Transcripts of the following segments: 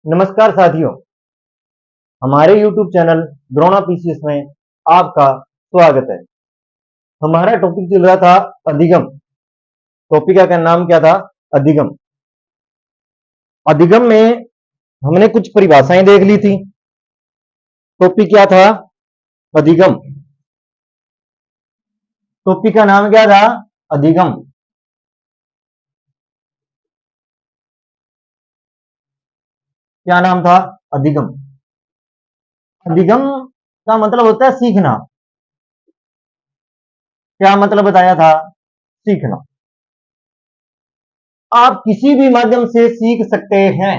नमस्कार साथियों, हमारे YouTube चैनल द्रोणा पीसीएस में आपका स्वागत है। हमारा टॉपिक चल रहा था अधिगम। टॉपिक का नाम क्या था? अधिगम। अधिगम में हमने कुछ परिभाषाएं देख ली थी। टॉपिक क्या था? अधिगम। टॉपिक का नाम क्या था? अधिगम। क्या नाम था? अधिगम। अधिगम का मतलब होता है सीखना। क्या मतलब बताया था? सीखना। आप किसी भी माध्यम से सीख सकते हैं।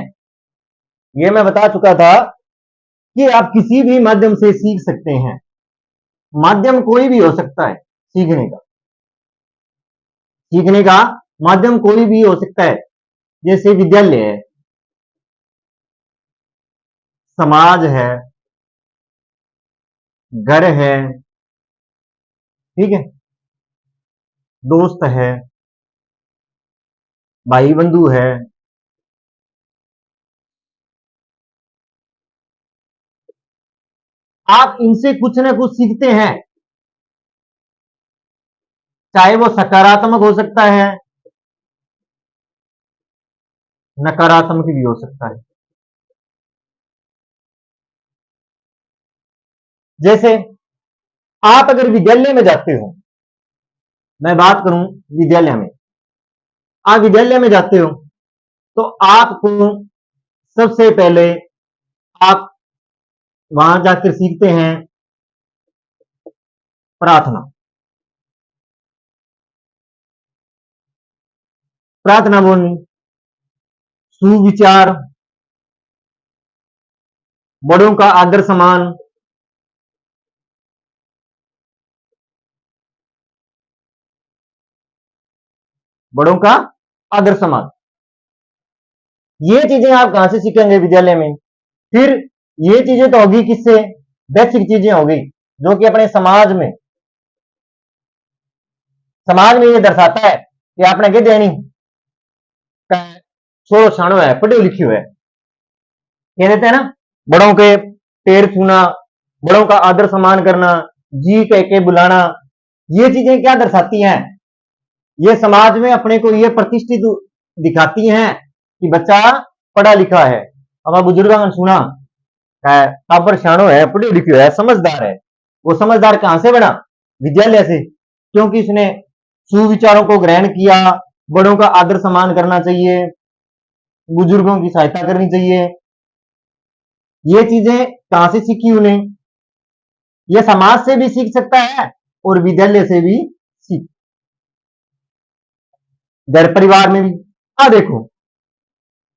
यह मैं बता चुका था कि आप किसी भी माध्यम से सीख सकते हैं। माध्यम कोई भी हो सकता है सीखने का। सीखने का माध्यम कोई भी हो सकता है, जैसे विद्यालय है, समाज है, घर है, ठीक है, दोस्त है, भाई बंधु है। आप इनसे कुछ ना कुछ सीखते हैं, चाहे वो सकारात्मक हो सकता है, नकारात्मक भी हो सकता है। जैसे आप अगर विद्यालय में जाते हो, मैं बात करूं विद्यालय में, आप विद्यालय में जाते हो तो आपको सबसे पहले आप वहां जाकर सीखते हैं प्रार्थना। प्रार्थना बोलनी, सुविचार, बड़ों का आदर सम्मान, बड़ों का आदर सम्मान। ये चीजें आप कहां से सीखेंगे? विद्यालय में। फिर ये चीजें तो होगी किससे? बेसिक चीजें होगी जो कि अपने समाज में ये दर्शाता है कि आपने के देनी छोड़ो छाणो है, पढ़े लिखे है, कह देते हैं ना, बड़ों के पैर छूना, बड़ों का आदर सम्मान करना, जी कह के बुलाना। ये चीजें क्या दर्शाती हैं? ये समाज में अपने को ये प्रतिष्ठित दिखाती हैं कि बच्चा पढ़ा लिखा है। अब बुजुर्गों ने सुना टाबर शानो है, पढ़े लिखे है, समझदार है। वो समझदार कहां से बना? विद्यालय से, क्योंकि इसने सुविचारों को ग्रहण किया, बड़ों का आदर सम्मान करना चाहिए, बुजुर्गों की सहायता करनी चाहिए। ये चीजें कहां से सीखी उन्हें? ये समाज से भी सीख सकता है और विद्यालय से भी सीख, घर परिवार में भी। देखो,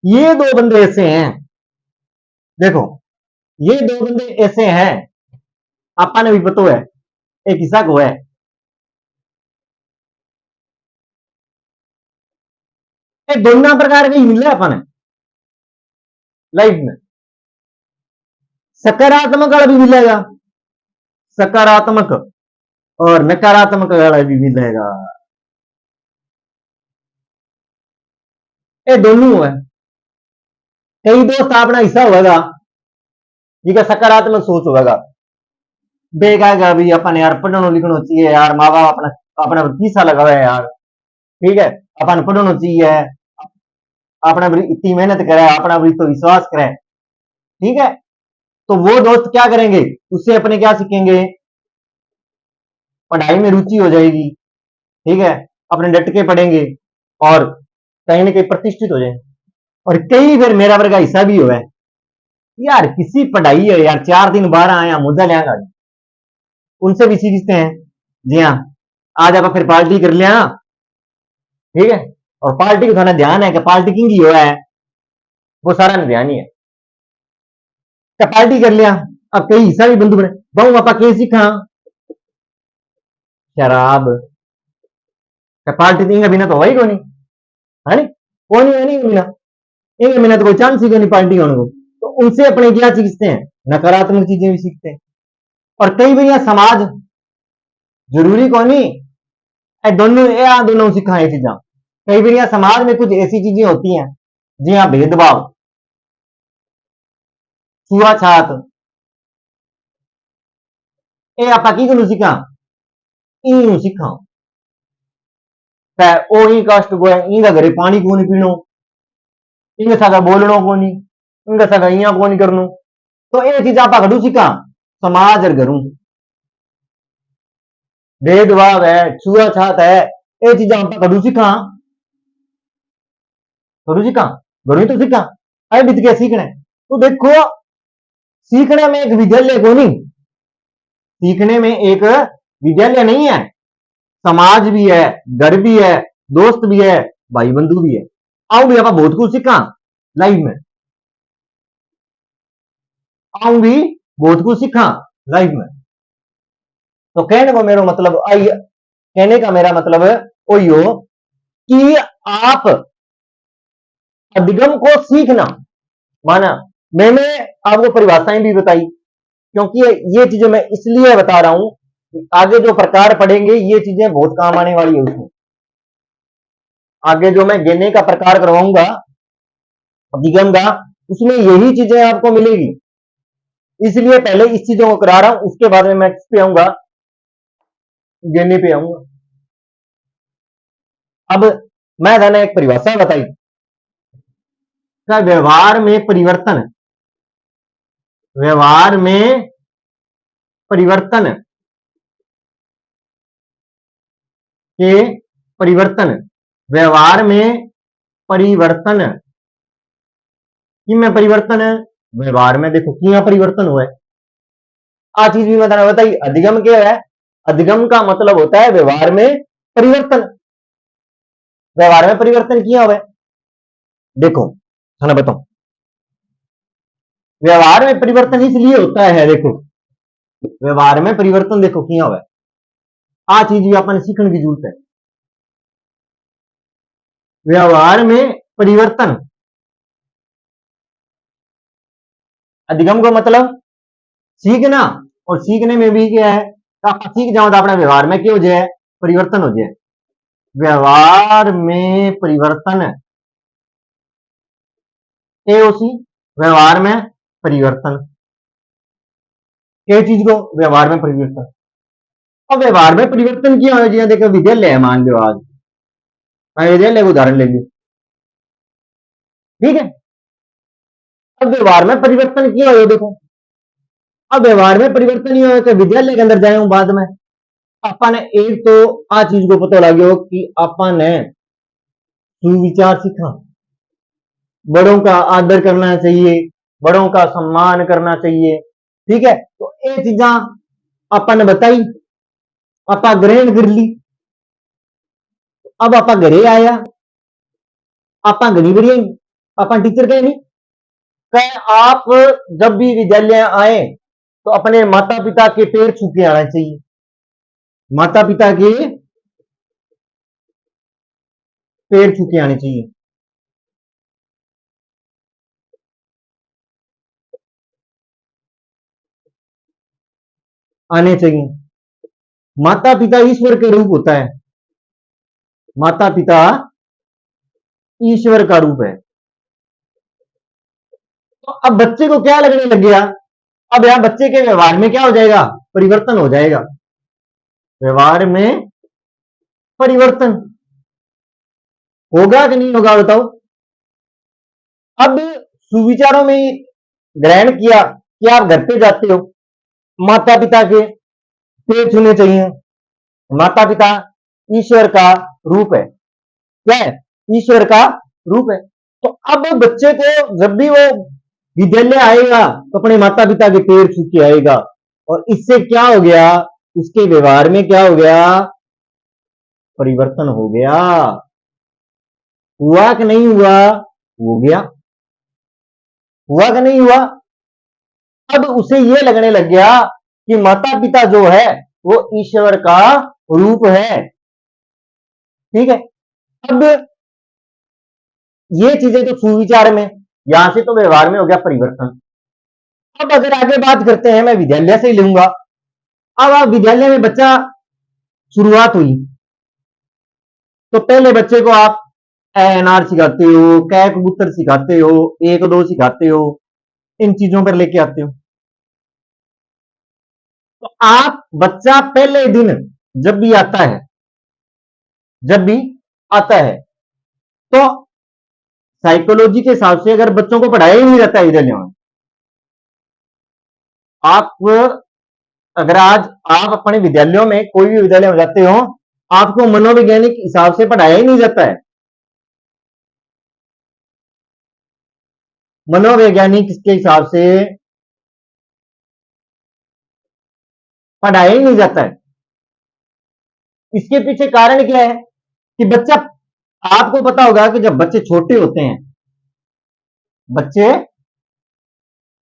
ये दो बंदे ऐसे हैं, देखो ये दो बंदे ऐसे हैं, आपा ने भी पता है, एक हिस्सा को है। दोनों प्रकार के मिले अपन लाइफ में। सकारात्मक वाला भी मिलेगा, सकारात्मक, और नकारात्मक वाला भी मिलेगा। ये दोनों है। कई दोस्त अपना हिस्सा होगा जिसका सकारात्मक सोच होगा, देगा भी अपन यार पढ़ना लिखना चाहिए यार, माँ बाप अपना अपना पैसा लगावे यार, ठीक है, अपन पढ़ना चाहिए, अपना इतनी मेहनत करे, अपना तो विश्वास करे, ठीक है। तो वो दोस्त क्या करेंगे? उससे अपने क्या सीखेंगे? पढ़ाई में रुचि हो जाएगी, ठीक है, अपने डट के पढ़ेंगे और कहीं ना कहीं प्रतिष्ठित हो जाएंगे। और कई फिर मेरा वर्ग का हिस्सा भी हुआ है, यार किसी पढ़ाई है यार, 4 दिन 12 आया मुद्दा लिया, उनसे भी सीखते हैं। जी हाँ, आज आप फिर पार्टी कर लिया, ठीक है, और पार्टी का थोड़ा ध्यान है कि पार्टी किंग ही हुआ है, वो सारा ध्यान ही है। क्या पार्टी कर लिया, अब कई हिस्सा भी बंधु बने, बहु आपा के सीखा? शराब। क्या पार्टी देंगे बिना तो वही को नहीं, है नहीं, कौन है नहीं बिना, एक बिना तो कोई चांस ही नहीं पार्टी होने को। तो उनसे अपने क्या सीखते हैं? नकारात्मक चीजें भी सीखते हैं। और कई भैया समाज जरूरी कौन नहीं, दोनों सिखाए चीजा। कई बार समाज में कुछ ऐसी चीजें होती हैं, जी हाँ, भेदभाव, छुआछात ए आपा की कनु सीखा ई सीखा ओ ही कष्ट को है इंगा घरे पानी को नहीं पीनो इंगे सागा बोलनो को नहीं इंगे सागा इया को नहीं करनो तो ये चीज आपा घडू सीखा समाज और घरू भेदभाव है छुआछात है ये चीजा आपा घडू सीखा घडू सीखा घरू ही तो सीखा अरे बीत के सीखना है तो देखो सीखने में एक विद्यालय को नहीं सीखने में एक विद्यालय नहीं है समाज भी है घर भी है दोस्त भी है भाई बंधु भी है आऊं भी आप बहुत कुछ सीखा लाइफ में आऊं भी बहुत कुछ सीखा लाइफ में तो कहने को मेरा मतलब आई कहने का मेरा मतलब वही हो कि आप अधिगम को सीखना माना मैंने आपको परिभाषाएं भी बताई क्योंकि ये चीजें मैं इसलिए बता रहा हूं कि आगे जो प्रकार पढ़ेंगे ये चीजें बहुत काम आने वाली है उसमें आगे जो मैं गेने का प्रकार करवाऊंगा अधिगम का उसमें यही चीजें आपको मिलेगी इसलिए पहले इस चीजों को करा रहा हूं उसके बाद में मैं किस पे आऊंगा गेने पे आऊंगा अब मैं मैंने एक परिभाषा बताई का व्यवहार में परिवर्तन के परिवर्तन व्यवहार में परिवर्तन कि में परिवर्तन है व्यवहार में देखो कि परिवर्तन हुआ है आ चीज भी मैंने बताई अधिगम क्या है अधिगम का मतलब होता है व्यवहार में परिवर्तन व्यवहार में परिवर्तन किया हुआ है देखो थाना बताओ व्यवहार में परिवर्तन इसलिए होता है देखो व्यवहार में परिवर्तन देखो किया हुआ है आ चीज भी अपन सीखने की जरूरत है व्यवहार में परिवर्तन अधिगम को मतलब सीखना और सीखने में भी क्या है आप सीख जाओ तो अपने व्यवहार में क्या हो जाए परिवर्तन हो जाए व्यवहार में परिवर्तन एओसी व्यवहार में परिवर्तन क्या चीज को व्यवहार में परिवर्तन अब व्यवहार में परिवर्तन किया हो जाए देखो विद्यालय है मान लो आज मैं विद्यालय का उदाहरण ले ली ठीक है अब व्यवहार में परिवर्तन किया हो देखो अब व्यवहार में परिवर्तन ही हो तो विद्यालय के अंदर जाए बाद में अपन ने एक तो आ चीज को पता लगे कि अपन ने सुविचार सीखा बड़ों का आदर करना चाहिए बड़ों का सम्मान करना चाहिए ठीक है तो ये चीजा अपन ने बताई आपा ग्रहण कर ली अब आपा घरे आया आपा घनी बढ़िया अपन टीचर कहे नहीं कहे आप जब भी विद्यालय आए तो अपने माता पिता के पैर छू के आना चाहिए माता पिता के पैर छू के आने चाहिए आने चाहिए माता पिता ईश्वर के रूप होता है माता पिता ईश्वर का रूप है तो अब बच्चे को क्या लगने लग गया अब यहां बच्चे के व्यवहार में क्या हो जाएगा परिवर्तन हो जाएगा व्यवहार में परिवर्तन होगा कि नहीं होगा बताओ अब सुविचारों में ग्रहण किया कि आप घर पे जाते हो माता पिता के पैर छूने चाहिए माता पिता ईश्वर का रूप है क्या है ईश्वर का रूप है तो अब बच्चे को जब भी वो विद्यालय आएगा तो अपने माता पिता के पैर छू के आएगा और इससे क्या हो गया उसके व्यवहार में क्या हो गया परिवर्तन हो गया हुआ कि नहीं हुआ हो गया हुआ कि नहीं हुआ अब उसे ये लगने लग गया कि माता पिता जो है वो ईश्वर का रूप है ठीक है अब ये चीजें तो सुविचार में यहां से तो व्यवहार में हो गया परिवर्तन अब अगर आगे बात करते हैं मैं विद्यालय से ही लूंगा अब आप विद्यालय में बच्चा शुरुआत हुई तो पहले बच्चे को आप एनआर सिखाते हो कै कबूतर सिखाते हो एक दो सिखाते हो इन चीजों पर लेके आते हो। तो आप बच्चा पहले दिन जब भी आता है, जब भी आता है, तो साइकोलॉजी के हिसाब से अगर बच्चों को पढ़ाया ही नहीं जाता है विद्यालयों में, आप अगर आज आप अपने विद्यालयों में कोई भी विद्यालय में जाते हो, आपको मनोवैज्ञानिक हिसाब से पढ़ाया ही नहीं जाता है, मनोवैज्ञानिक के हिसाब से पढ़ाया ही नहीं जाता है। इसके पीछे कारण क्या है कि बच्चा, आपको पता होगा कि जब बच्चे छोटे होते हैं, बच्चे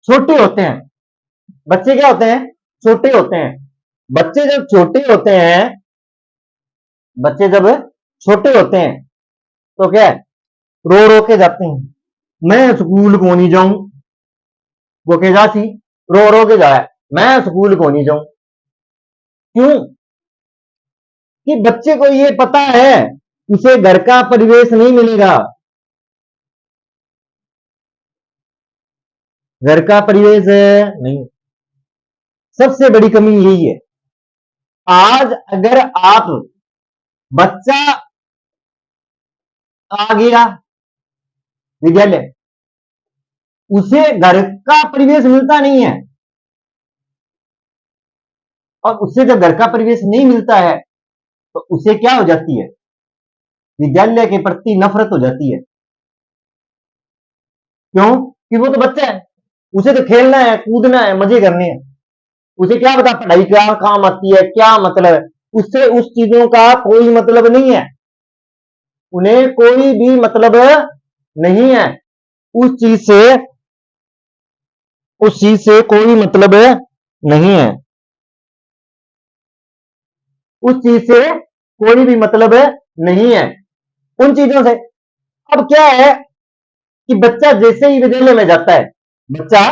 छोटे होते हैं, बच्चे क्या होते हैं, छोटे होते हैं, बच्चे जब छोटे होते हैं, बच्चे जब छोटे होते हैं तो क्या है, रो रो के जाते हैं, मैं स्कूल को नहीं जाऊं, वो कह जाती, रो रो के जाए, मैं स्कूल को नहीं जाऊं। क्यों? कि बच्चे को ये पता है उसे घर का परिवेश नहीं मिलेगा, घर का परिवेश नहीं। सबसे बड़ी कमी यही है। आज अगर आप, बच्चा आ गया विद्यालय, उसे घर का परिवेश मिलता नहीं है, और उससे जब घर का परिवेश नहीं मिलता है तो उसे क्या हो जाती है, विद्यालय के प्रति नफरत हो जाती है। क्यों? कि वो तो बच्चा है, उसे तो खेलना है, कूदना है, मजे करने हैं, उसे क्या पता पढ़ाई क्या काम आती है, क्या मतलब है, उससे उस चीजों का कोई मतलब नहीं है, उन्हें कोई भी मतलब नहीं है, उस चीज से, उस चीज से कोई मतलब नहीं है, उस चीज से कोई भी मतलब नहीं है, उन चीजों से। अब क्या है कि बच्चा जैसे ही विद्यालय में जाता है, बच्चा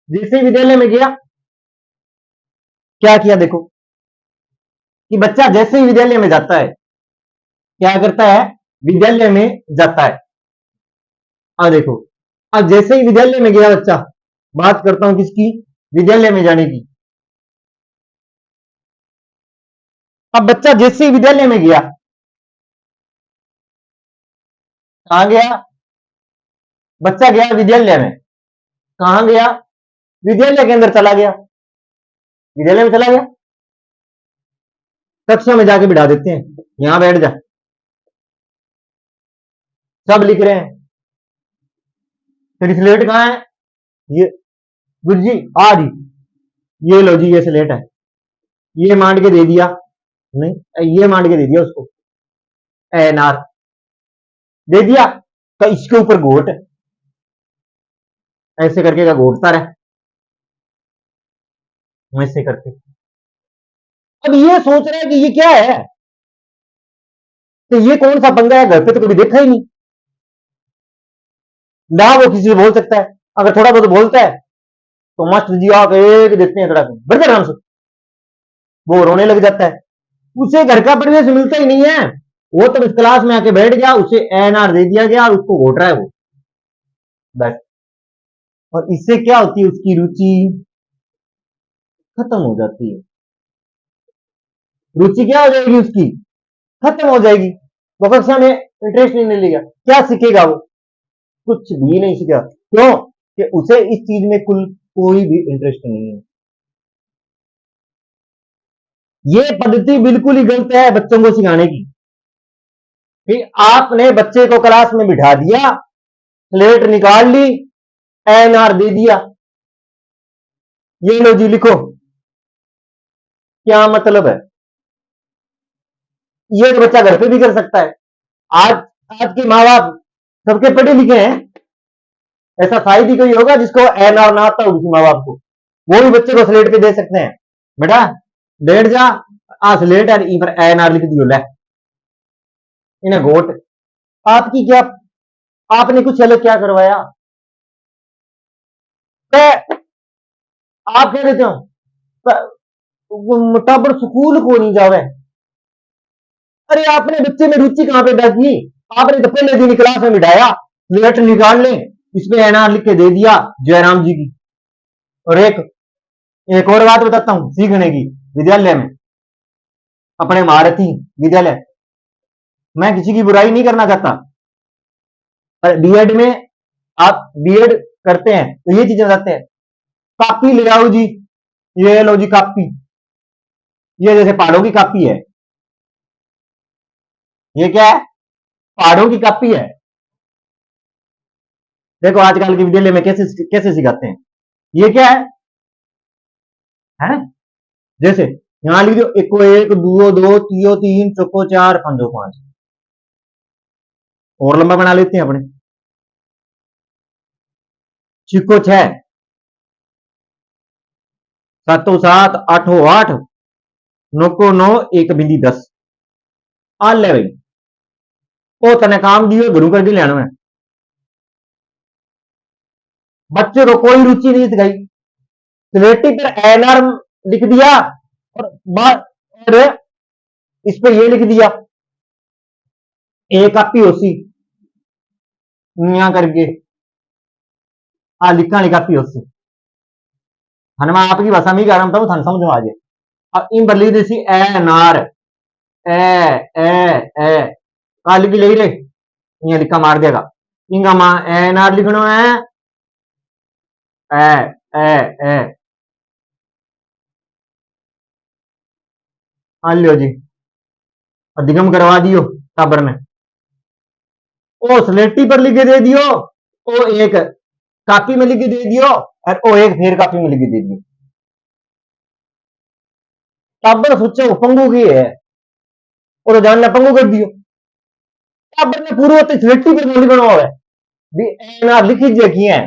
जैसे ही विद्यालय में गया, क्या किया देखो, कि बच्चा जैसे ही विद्यालय में जाता है, क्या करता है, विद्यालय में जाता है। देखो, अब जैसे ही विद्यालय में गया बच्चा, बात करता हूं किसकी, विद्यालय में जाने की। अब बच्चा जैसे ही विद्यालय में गया, कहां गया, बच्चा गया विद्यालय में, कहां गया, विद्यालय के अंदर चला गया, विद्यालय में चला गया, कक्षा में जाके बिठा देते हैं, यहां बैठ जा, सब लिख रहे हैं, तेरी स्लेट कहां है, ये गुरु जी आ रही, ये लो जी ये स्लेट है, ये मांड के दे दिया, नहीं ये मांड के दे दिया उसको, एनआर दे दिया, तो इसके ऊपर घोट, ऐसे करके का घोटता रहे, ऐसे करके। अब ये सोच रहा है कि ये क्या है, तो ये कौन सा पंगा है, घर पे तो कभी देखा ही नहीं ना, वो किसी से बोल सकता है, अगर थोड़ा बहुत बोलता है तो मास्टर जी आके एक देते हैं थोड़ा, बढ़ आराम से, वो रोने लग जाता है, उसे घर का परिवेश मिलता ही नहीं है, वो तो इस क्लास में आके बैठ गया, उसे एनआर दे दिया गया और उसको घोट रहा है वो, बस। और इससे क्या होती है, उसकी रुचि खत्म हो जाती है, रुचि क्या हो जाएगी उसकी, खत्म हो जाएगी, वो कक्षा में इंटरेस्ट नहीं लेगा, क्या सीखेगा वो, कुछ भी नहीं सीखेगा। क्यों? कि उसे इस चीज में कुल कोई भी इंटरेस्ट नहीं है। ये पद्धति बिल्कुल ही गलत है बच्चों को सिखाने की, कि आपने बच्चे को क्लास में बिठा दिया, स्लेट निकाल ली, एनआर दे दिया, ये लो जी लिखो, क्या मतलब है, ये तो बच्चा घर पे भी कर सकता है। आज आज के माँ बाप सबके पढ़े लिखे हैं, ऐसा शायद ही कोई होगा जिसको एनआर ना आता हो किसी माँ बाप को, वो भी बच्चे को स्लेट पे दे सकते हैं, बेटा बैठ जा, स्लेट है इन पर एनआर लिख दियो, ले इन्हें घोट, आपकी क्या, आपने कुछ अलग क्या करवाया, आप कह देते हो टाबर स्कूल को नहीं जावे, अरे आपने बच्चे में रुचि कहां पैदा की, आपने तो पहले दिन क्लास में बिठाया, स्लेट निकाल ले, इसमें एनआर लिख के दे दिया जयराम जी की, और एक एक और बात बताता हूं सीखने की। विद्यालय में, अपने महारथी विद्यालय, मैं किसी की बुराई नहीं करना चाहता, पर बीएड में आप बीएड करते हैं तो ये चीजें बताते हैं। कापी ले आओ जी, ये लो जी कापी, ये जैसे पहाड़ों की कापी है। ये क्या है? पहाड़ों की कापी है। देखो आजकल के विद्यालय में कैसे कैसे सिखाते हैं। ये क्या है? जैसे यहां लिख दो, इको एक, दुओ दो, तियो तीन, चौको चार, पंजो पांच। और लंबा बना लेते हैं अपने। छिको छह, सातों सात, आठों आठ, नौ को नौ, एक बिंदी 10। आ ले भाई, ओ तने काम दियो गुरु करके लेना है। बच्चे को कोई रुचि नहीं दिखाई, स्लेटी पर एनआर लिख दिया, और इस पे ये लिख दिया, ए कापी ओसी करके, आ लिखा कापी ओसी। मैं आपकी भाषा में कह रहा हूं, थाने समझ में आ जाए। अब इन पर लिख देसी एनआर, ए का लिख ले रे, ये लिखा मार देगा। इनका मां एनआर लिखना है, ए ए ए लियो जी, अधिगम करवा दियो टाबर ने। ओ स्लेटी पर लिख के दे दियो, ओ एक कापी में लिख के दे दियो, और ओ एक फिर कापी में लिख के दे दियो। टाबर सोचे पंगू की है, और जान ने पंगू कर दियो। टाबर ने पूरे होते स्लेटी पर लिखना हुआ है भी एनआर लिखी जे की है।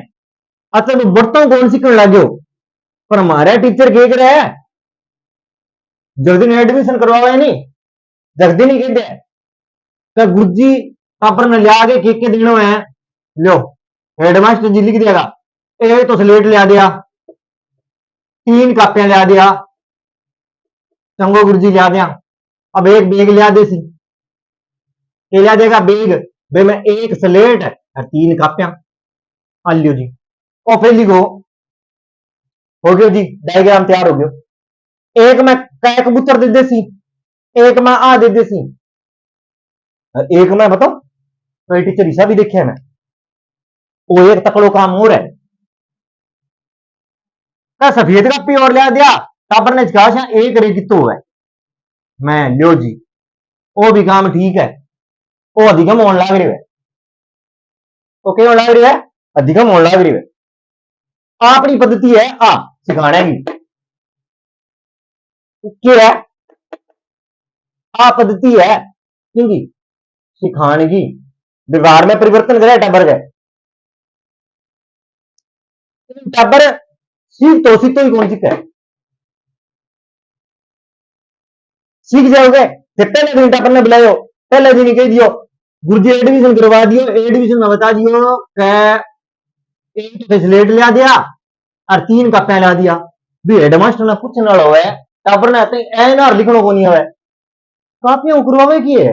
अच्छा तो बर्तों कौन सीखने लगे, पर हमारे टीचर कह रहे हैं जल्दी ने एडमिशन करवावे नहीं, जल्दी नहीं कहते क्या गुरुजी टापर ने लिया के के देनो है। लो हेडमास्टर जी लिख देगा, एक तो स्लेट लिया दिया, तीन कापियां लिया दिया, चंगो गुरुजी लिया दिया। अब एक बैग लिया दे सी, के लिया देगा बैग भाई, मैं एक स्लेट और तीन कापियां। मान लियो जी, और फिर लिखो, हो गया जी डायग्राम तैयार हो गया। एक में कै कबूतर दे देसी, एक में आ दे देसी, एक में बताओ तो टीचर ईसा भी देखे मैं, वो एक तकड़ो काम और है। का सफेद कापी और लिया दिया, टाबर ने कहा एक रे कितो है। मैं लियो जी, वो भी काम ठीक है, वो अधिगम होने लग रही है। तो क्या होने लग रही है? अधिगम होने लग रही है। अपनी पद्धति है आ सिखाने की, क्या है? आ पद्धति है क्योंकि सिखाने की, व्यवहार में परिवर्तन करे टाबर गए। टाबर सीख तो ही कौन सीखा है? सीख जाओगे। पहले दिन टाबर ने बुलायो, पहले दिन ही कह दियो गुरुजी एडमिशन करवा दियो, एडमिशन में बता दियो एक स्लेट लिया दिया और तीन कापियां ला दिया। भी हेडमास्टर ने पूछने वाला है, टाबर ने एनआर लिखना को नहीं है, कापियां करवावे की है।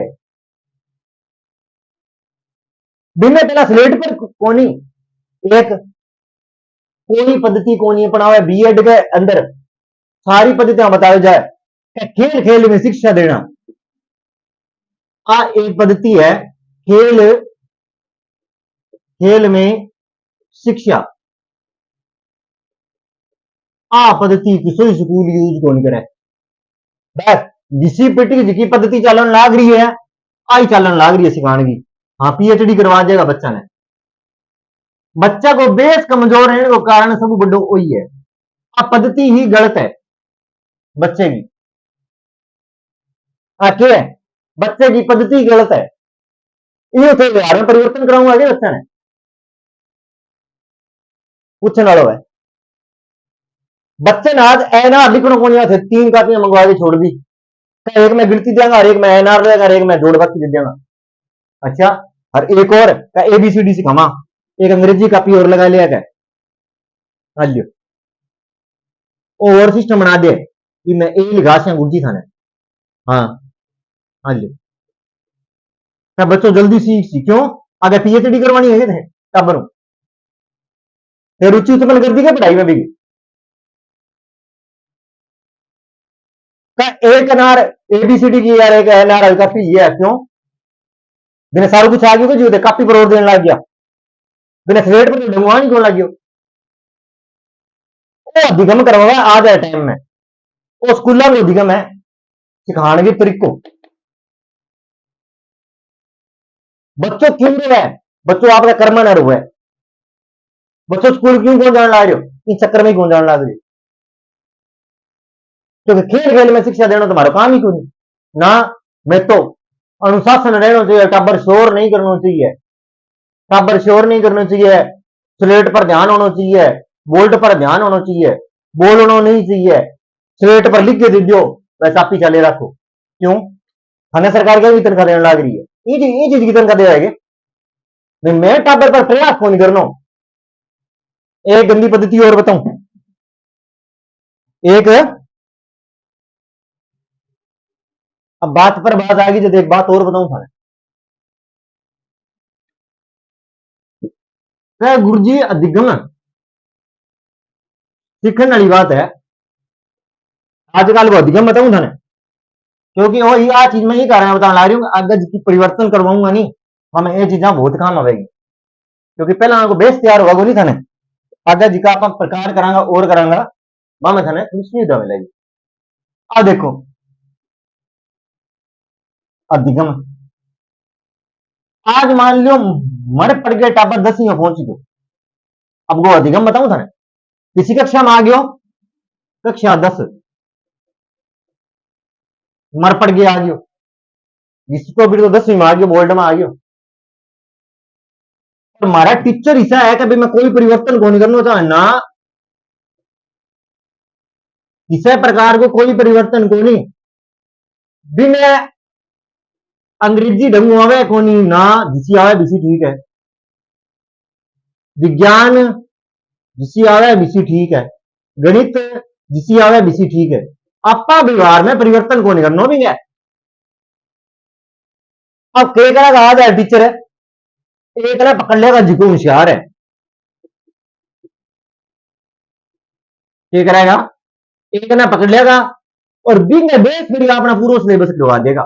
दिन में पहला स्लेट पर कोनी एक कोई पद्धति को नहीं अपनावे। बीएड के अंदर सारी पद्धतियां बताई जाए। खेल खेल में शिक्षा देना, आ एक पद्धति है। खेल खेल में शिक्षा, आ पद्धति किसी स्कूल यूज कौन करे। बस डीसीपीटी जिकी पद्धति चलन लाग रही है, आई चलन लाग रही है सिखाने की। हाँ पीएचडी करवा देगा बच्चा ने। बच्चा को बेस कमजोर रहने को कारण सब बड़ो वही है, आ पद्धति ही गलत है बच्चे की। क्या है? बच्चे की पद्धति गलत है, ये तो व्यवहार में परिवर्तन कराऊंगा क्या बच्चा ने पूछने वालों है। बच्चे ने आज एनआर लिखना को नहीं थे, तीन कापियां मंगवा के छोड़ दी, एक में गिनती देगा और एक में एनआर देगा और एक में जोड़ बाकी दे देगा। अच्छा, और एक और एबीसीडी सिखामा, एक अंग्रेजी कापी और लगा लिया क्या, लियो और सिस्टम बना दे कि मैं ए लिखा से गुरुजी थाने। हाँ हाँ लियो, क्या बच्चों जल्दी सीख सी क्यों आगे पीएचडी करवानी है थे टाबरों, रुचि उत्पन्न कर दी क्या पढ़ाई में भी। एक अनार एबीसीडी की यार एक अनार काफी ये है क्यों बिना सारू कुछ आ गयो जो कापी पर और देने लग गया बिना स्लेट पर डंगवा नहीं क्यों लग गयो वो अधिगम करवा आज है टाइम में वो स्कूलों में अधिगम है सिखाने के तरीकों बच्चों क्यों रो है बच्चों आपका कर्म न रो है बच्चों स्कूल क्यों कौन जाने लग रहे हो इस चक्कर में कौन जाने लग रहे क्योंकि खेल खेल में शिक्षा देना तुम्हारा काम ही क्यों नहीं ना मैं तो अनुशासन रहना चाहिए टाबर शोर नहीं करना चाहिए टाबर शोर नहीं करना चाहिए स्लेट पर ध्यान होना चाहिए बोल्ट पर ध्यान होना चाहिए बोलना नहीं चाहिए स्लेट पर लिख के दे दो वैसा आप पीछा ले रखो क्यों हमें सरकार क्या भी तनख्वाह देने लग रही है ये चीज की तनख्वाह दे जाएगी मैं टाबर पर प्रयास कौन करना एक गंदी पद्धति और बताऊं एक अब बात पर बात आ गई जब एक बात और बताऊं थाने गुरु जी अधिगम सीखने वाली बात है आजकल वो अधिगम बताऊं थाने क्योंकि वो आ चीज में ये कारण बताने ला रही हूँ अगर जिसकी परिवर्तन करवाऊंगा नहीं हमें ये चीजा बहुत काम आवेगी क्योंकि पहला आपको बेस तैयार होगा वो नहीं थाने अगर जिका आप प्रकार करांगा और करांगा वहां में थाने कुछ नहीं मिलेगी आ देखो अधिगम आज मान लो मर पड़ गया टापर 10वीं में पहुंच गयो अब वो अधिगम बताऊं थाने किसी कक्षा में आ गयो कक्षा 10 मर पड़ गया आ गयो जिसको भी तो 10वीं में आ गयो बोर्ड में आ गयो और हमारा टीचर ऐसा है कि मैं कोई परिवर्तन को नहीं करना चाहे ना किसी प्रकार को कोई परिवर्तन को नहीं बिना अंग्रेजी ढंग आवे को नहीं ना जिसी आवे बिसी ठीक है विज्ञान जिसी आवे बिसी ठीक है गणित जिसी आवे बिसी ठीक है आपा व्यवहार में परिवर्तन को नहीं करना भी है अब कई तरह का आज है टीचर है एक तरह पकड़ लेगा जिको होशियार है क्या करेगा एक ना पकड़ लेगा और बिंग बेस फिर अपना पूरा सिलेबस करवा देगा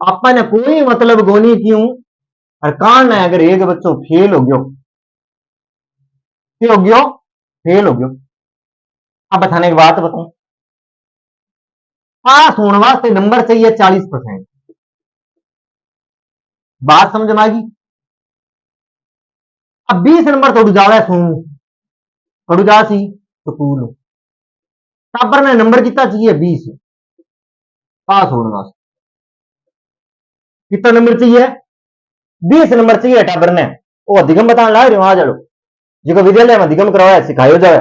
आपा ने कोई मतलब को नहीं क्यों और कान है अगर एक बच्चों फेल हो गयो हो गयो फेल हो गयो अब बताने की बात बताऊं पास होने वास्ते नंबर चाहिए 40%। बात समझ में आएगी अब 20 नंबर थोड़ी ज्यादा सुन थोड़ी ज्यादा सी तो कूल टाबर ने नंबर कितना चाहिए 20 पास होने वास्ते कितना नंबर चाहिए 20 नंबर चाहिए टाबर ने वो अधिगम बताने ला रहे वहां चलो जो विद्यालय में अधिगम करवाया सिखाया जाए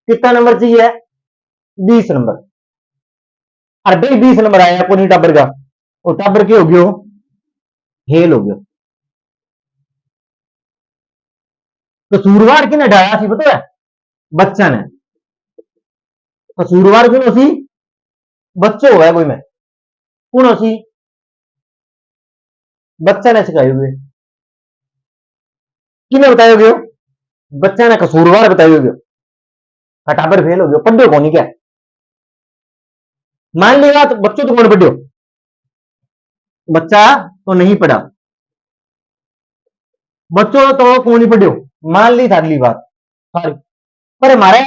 कितना नंबर चाहिए 20 नंबर और भाई 20 नंबर आया कोनी टाबर का वो टाबर के हो गयो फेल हो गयो कसूरवार किने डाया सी पता है बच्चा ने कसूरवार कौन सी बच्चो है कोई में कौन सी बच्चा ने सिखाई हुए किने बताया गयो बच्चा ने कसूरवार बताया गयो टाबर फेल हो गयो पढ़ो कौन क्या मान ली बात बच्चों तो कौन पढ़ो बच्चा तो नहीं पढ़ा बच्चों तो कौन नहीं पढ़ो मान ली थाली बात सारी पर हमारे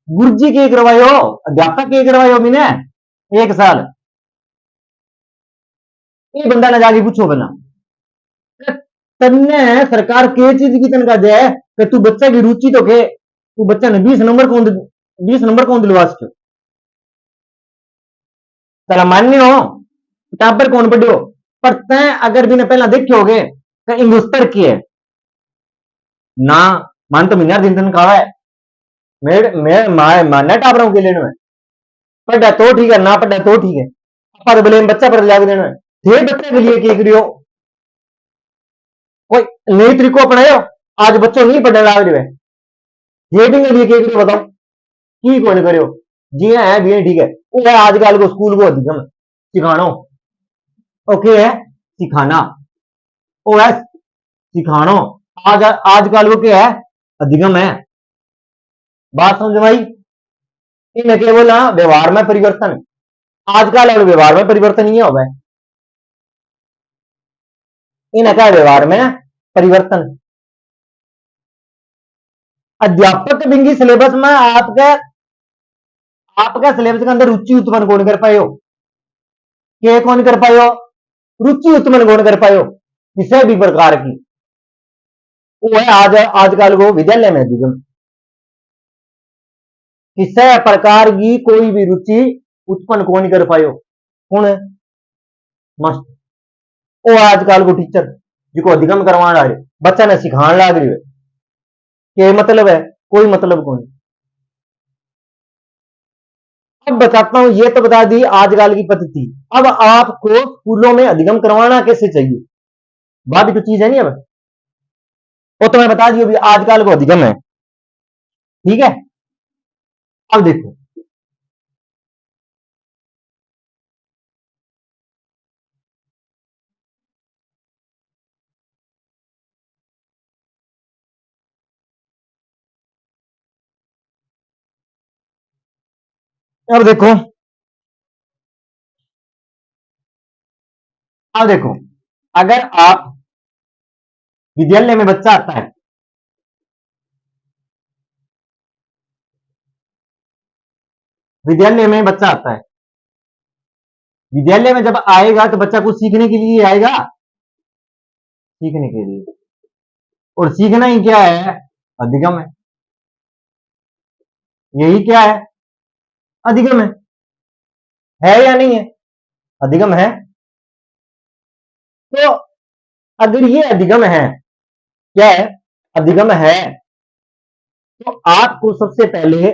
गुरु जी के करवायो अध्यापक के करवायो मैंने 1 साल ये बंदा ना जाके पूछो बना तन्ने सरकार के चीज की तनखा दे कि तू बच्चे की रुचि तो के तू बच्चा ने 20 नंबर कौन दिलवा सके चला मान्य हो टाबर कौन पढ़ो पर तय अगर भी पहला देखोगे तो इंगुस्तर की है ना मान तो महीना दिन तनखा है मैं मानना टाबरों के लेने में पढ़ा तो ठीक है ना पढ़ा तो ठीक है अपा तो बोले बच्चा पर जाके देना थे बच्चे के लिए क्या करियो कोई नई तरीको अपनायो आज बच्चों नहीं पढ़ने लग रहे ये भी लिए क्या करियो बताओ की कौन करियो जी है भी ठीक है वो है आजकल को स्कूल को अधिगम सिखाना ओके है सिखाना ओ है सिखाना आज आजकल को क्या है अधिगम है बात समझ भाई इन केवल व्यवहार में परिवर्तन, आजकल व्यवहार में परिवर्तन नहीं हुआ है, इनका व्यवहार में परिवर्तन। अध्यापक बिंगी सिलेबस में आपका आपका सिलेबस के अंदर रुचि उत्पन्न कौन कर पाए हो, के कौन कर पाए हो, रुचि उत्पन्न कौन कर पाए हो किसी भी प्रकार की, वो है आज आजकल को विद्यालय में अधिगम। किसी प्रकार की कोई भी रुचि उत्पन्न कौन कर पाए हो, कौन है, मास्टर, वो आजकल को टीचर जिको अधिगम करवा रहे बच्चा ने सिखाने लग रही है, के मतलब है, कोई मतलब कौन। अब बताता हूं, ये तो बता दी आजकल की पद्धति। अब आपको स्कूलों में अधिगम करवाना कैसे चाहिए, बात भी तो चीज है नहीं। अब वो तो मैं बता दी अभी आजकल को अधिगम है, ठीक है। अब देखो, अब देखो, अब देखो, अगर आप विद्यालय में बच्चा आता है, विद्यालय में बच्चा आता है, विद्यालय में जब आएगा तो बच्चा कुछ सीखने के लिए आएगा, सीखने के लिए, और सीखना ही क्या है, अधिगम है। यही क्या है, अधिगम है या नहीं है, अधिगम है। तो अगर ये अधिगम है, क्या है, अधिगम है, तो आपको सबसे पहले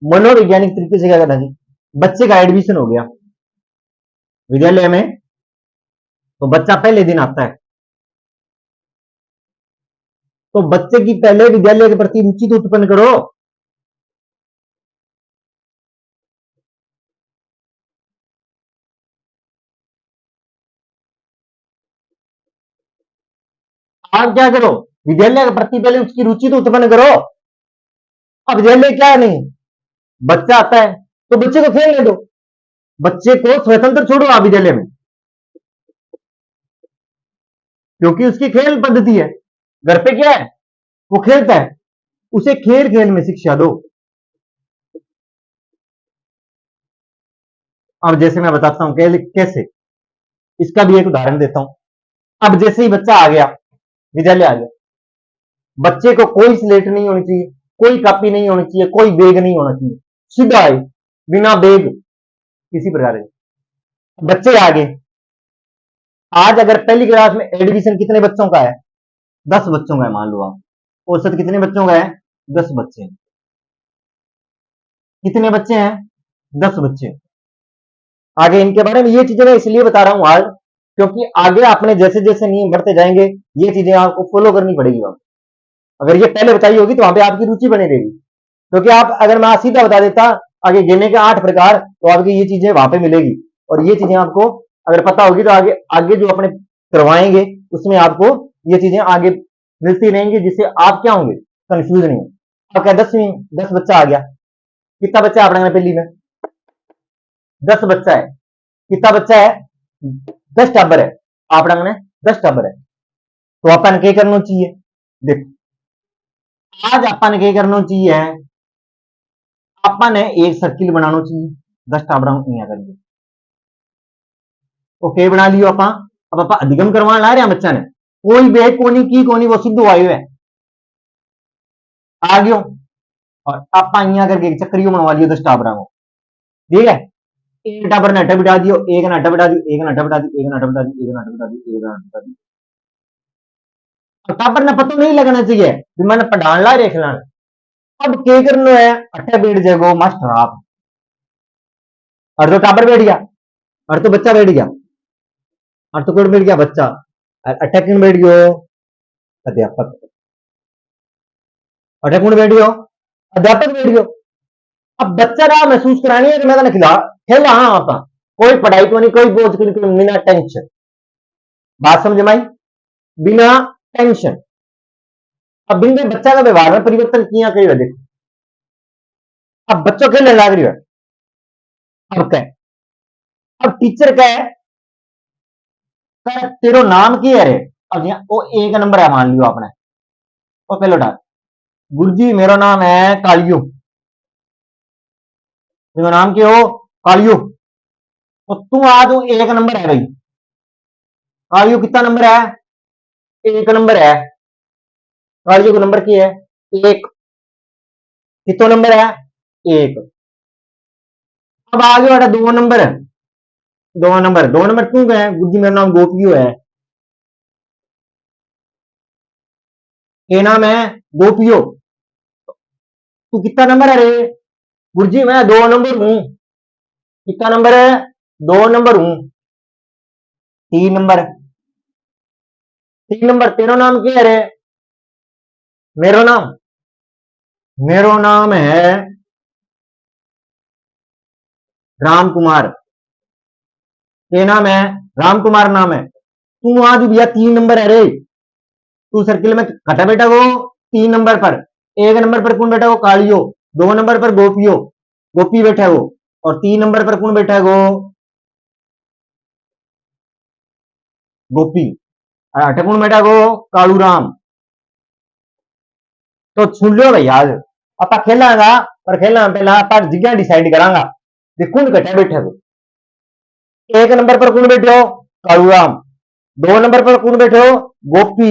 मनोवैज्ञानिक तरीके से क्या करना चाहिए। बच्चे का एडमिशन हो गया विद्यालय में, तो बच्चा पहले दिन आता है, तो बच्चे की पहले विद्यालय के प्रति रुचि तो उत्पन्न करो। आप क्या करो, विद्यालय के प्रति पहले उसकी रुचि तो उत्पन्न करो। अब विद्यालय क्या है, नहीं, बच्चा आता है तो बच्चे को खेलने दो, बच्चे को स्वतंत्र छोड़ो आप विद्यालय में, क्योंकि उसकी खेल पद्धति है, घर पे क्या है, वो खेलता है, उसे खेल खेल में शिक्षा दो। अब जैसे मैं बताता हूं कैसे, इसका भी एक उदाहरण देता हूं। अब जैसे ही बच्चा आ गया, विद्यालय आ गया, बच्चे को कोई स्लेट नहीं होनी चाहिए, कोई कॉपी नहीं होनी चाहिए, कोई बैग नहीं होना चाहिए, सीधा आए बिना बैग किसी प्रकार के बच्चे आ गए। आज अगर पहली क्लास में एडमिशन कितने बच्चों का है, 10 बच्चों का है, मान लो आप, औसत कितने बच्चों का है, 10 बच्चे। कितने बच्चे हैं, 10 बच्चे। आगे इनके बारे में ये चीजें मैं इसलिए बता रहा हूं आज, क्योंकि आगे आपने जैसे जैसे नियम बढ़ते जाएंगे ये चीजें आपको फॉलो करनी पड़ेगी। अगर ये पहले बताई होगी तो वहां पे आपकी रुचि बनी रहेगी, क्योंकि आप अगर मैं सीधा बता देता आगे गिनने के 8 प्रकार, तो आपकी ये चीजें वहां पे मिलेगी, और ये चीजें आपको अगर पता होगी तो आगे आगे जो अपने करवाएंगे उसमें आपको ये चीजें आगे मिलती रहेंगी, जिससे आप क्या होंगे, कंफ्यूज नहीं हो। आपका 10वीं 10 बच्चा आ गया, कितना बच्चा है अपने पहली में, 10 बच्चा है, कितना बच्चा है, 10 टाबर है, आप 10 टाबर है। तो अपन क्या करना चाहिए, देखो आज अपन क्या करना चाहिए, अपन ने एक सर्किल बनाना चाहिए, 10 टाबर यहाँ करेंगे, ओके बना लियो अपा। अब अपा अधिगम करवाने ला रहे हैं बच्चा ने, कोई बेग कोनी की कोनी वो सिद्धू आयु है, आ गयो, और अपा यहाँ करके एक चक्रियों बनवा लियो 10 टाबर को, ठीक है। एक टाबर ने अट्ठा बिठा दियो, एक ने अट्ठा बिठा दियो, एक ने अट्ठा बिठा दियो, एक ने अट्ठा बिठा दियो, एक ने अट्ठा बिठा दियो, एक ने अट्ठा बिठा दियो। टाबर ने पता नहीं लगना चाहिए कि मैंने पढ़ान ला रे खिलाने। अब क्या करना है, अट्ठा बैठ जाएगो मास्टर आप, और तो टाबर बैठ गया, और तो बच्चा बैठ गया, और तो कौन बैठ गया, बच्चा, अट्ठा किन बैठ गयो, अध्यापक, अट्ठा कौन बैठ गयो, अध्यापक बैठ गयो। अब बच्चा ना महसूस करानी है कि मैं खिला खेला, हाँ आपका कोई पढ़ाई को नहीं, कोई बोझ को नहीं, बिना टेंशन, बात समझ में आई, बिना टेंशन। अब बिंदु बच्चा का व्यवहार में परिवर्तन किया कई, देखो अब बच्चों खेलने लग रही है, अब कह, अब टीचर कह तेरो नाम की है रे। अब वो एक नंबर है मान लियो आपने, वो पहले उठा, गुरुजी मेरा नाम है कालियो, मेरा नाम क्या हो कालियो, तो तू आ तू एक नंबर है भाई, कालियो कितना नंबर है, एक नंबर है, कालियो का नंबर क्या है एक, कितना नंबर है एक। अब आगे बेटा दो नंबर, दो नंबर क्यों गए, गुरुजी मेरा नाम गोपियो है, ये नाम है गोपियो, तू कितना नंबर है रे, गुरुजी मैं दो नंबर हूं, कितना नंबर है दो नंबर हूं, तीन नंबर, तीन नंबर तेरा नाम क्या है रे, मेरा नाम, मेरा नाम है राम कुमार, ये नाम है राम कुमार नाम है, तू आज भैया तीन नंबर है रे, तू सर्किल में खटा बेटा वो तीन नंबर पर, एक नंबर पर कौन बैठा वो कालियो, दो नंबर पर गोपियो, गोपी बैठा है वो, और तीन नंबर पर कौन बैठा है वो गोपी, अठ कौन बैठा है वो कालू राम। तो सुन लो भाई आज आप खेलांगा, पर खेलना पहला आप जगह डिसाइड करांगा कौन कटा बैठे को, एक नंबर पर कौन बैठे हो कालू राम, दो नंबर पर कौन बैठे हो गोपी,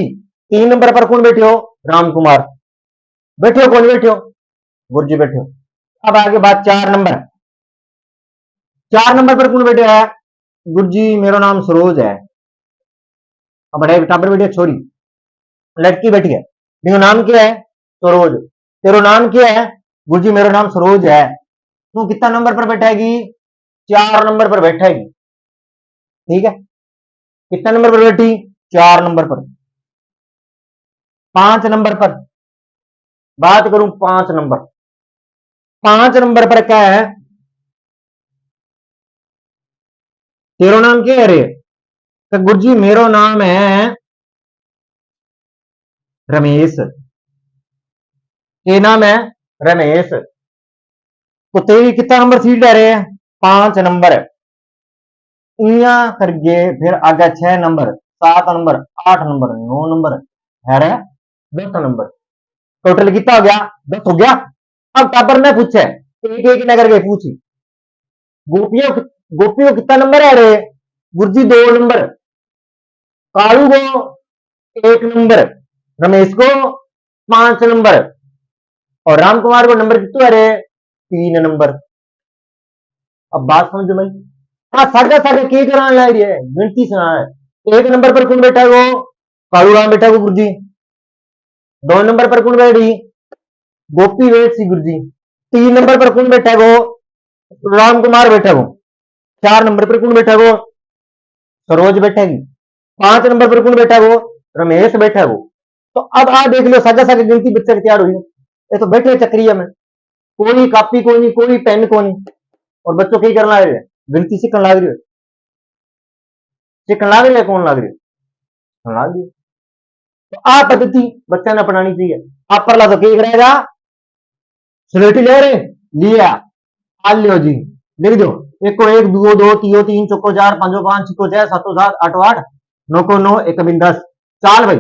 तीन नंबर पर कौन बैठे हो राम कुमार, बैठे हो कौन बैठे हो गुरुजी बैठे हो। अब आगे बात चार नंबर, चार नंबर पर कौन बैठे है गुरुजी मेरा नाम सरोज है, अब बड़े टाबर बैठी है छोरी, लड़की बैठी है, तेरा नाम क्या है सरोज, तेरा नाम क्या है गुरुजी मेरा नाम सरोज है, तू कितना नंबर पर बैठेगी चार नंबर पर बैठेगी, ठीक है, कितना नंबर पर बैठी चार नंबर पर। पांच नंबर पर बात करूं, पांच नंबर, पांच नंबर पर क्या है, तेरा नाम क्या है रे, तो गुरुजी मेरा नाम है रमेश, ये नाम है रमेश, तो तेरी कितना नंबर सीट ले रहे हैं पांच नंबर, इया करके फिर आगे छह नंबर, सात नंबर, आठ नंबर, नौ नंबर, है दस नंबर, टोटल कितना हो गया दस हो गया। अब टाबर ने पूछे एक एक ने करके पूछी, गोपियों गोपियों कितना नंबर है रे, गुरुजी दो नंबर, कालू को एक नंबर, रमेश को पांच नंबर, और राम कुमार को नंबर कितना है रे तीन नंबर। अब बात समझ भाई, हाँ साढ़े साढ़े के कराने लग रही है गिनती सुना है, एक नंबर पर कौन बैठा है वो कालू राम बैठा है गुरुजी, दो नंबर पर कौन बैठी गोपी वेट सी गुरुजी, तीन नंबर पर कौन बैठा है वो राम कुमार बैठा है वो, चार नंबर पर कौन बैठा है वो सरोज बैठेगी, पांच नंबर पर कौन बैठा है वो रमेश बैठा है वो। तो अब आ देख लो सगा सगा गिनती बच्चे की तैयार हुई, ये तो बैठे चक्रिया में, कोई कापी को नहीं कोई पेन को नहीं, और बच्चों की करना है गिनती सीखने लग रही है, सीखने लग रही है कौन लग रही है लग रही है। तो आ पद्धति बच्चा ने अपनानी चाहिए, आप परला तो क्या रहेगा स्लेटी ले रहे लिया आ लियो जी, लिख दो एक को एक दो दो तीन तीन चौको चार पांचो पांच छिको छह सातों सात आठो आठ नौ को नौ एक बिन दस, चाल भाई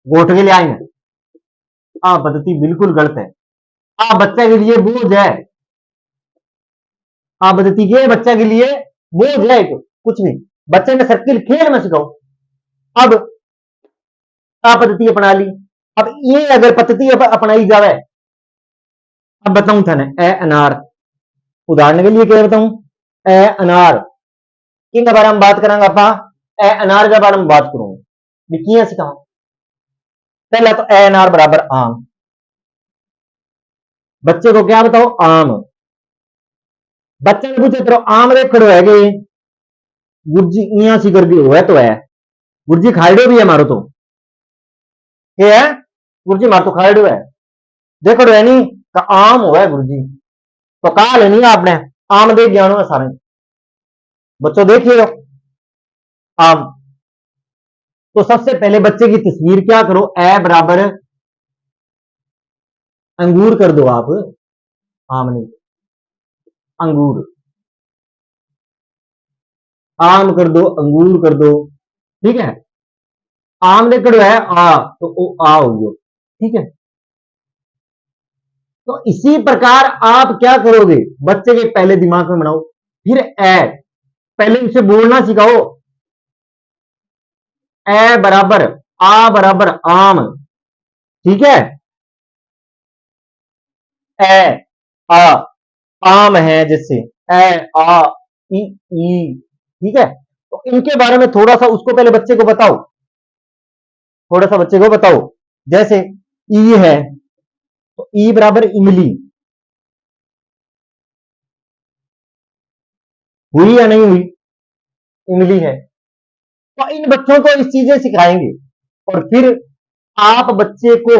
गोट के लिए आए हैं, आ पद्धति बिल्कुल गलत है, आ बच्चे के लिए बोझ है, आ पद्धति के बच्चे के लिए बोझ है, कुछ भी बच्चे ने सर्किल खेल में सिखाओ। अब आ पद्धति अपना ली, अब ये अगर पद्धति अपनाई जाए, अब बताऊं था ए अनार, उदाहरण के लिए क्या बताऊं ए अनार, किन बारे में बात करांगा आपा ए अनार के बारे में बात करूंगा किया सिखा, पहला तो ए अनार बराबर आम, बच्चे को क्या बताओ आम, बच्चे ने पूछे तेरो आम रे खड़ो है गए गुरुजी इया सी करके हुआ तो है, गुरुजी खाइडो भी है मारो तो क्या है गुरुजी मारो तो खाइडो है, देखो है नहीं का आम हुआ है गुरुजी, तो कहा लेनी है आपने आम दे ज्ञान है सारे बच्चों देखिए आम, तो सबसे पहले बच्चे की तस्वीर क्या करो ए बराबर अंगूर कर दो आप, आम नहीं अंगूर, आम कर दो, अंगूर कर दो, ठीक है। आम ने कड़ो है आ, तो ओ आ हो गयो, ठीक है। तो इसी प्रकार आप क्या करोगे, बच्चे के पहले दिमाग में बनाओ, फिर ए, पहले उसे बोलना सिखाओ, ए बराबर आ बराबर आम, ठीक है। ए आ, आम है जैसे, ए आ ई, ठीक है। तो इनके बारे में थोड़ा सा उसको पहले बच्चे को बताओ, थोड़ा सा बच्चे को बताओ। जैसे ई है, तो ई बराबर इमली, हुई या नहीं हुई, इमली है। तो इन बच्चों को इस चीजें सिखाएंगे, और फिर आप बच्चे को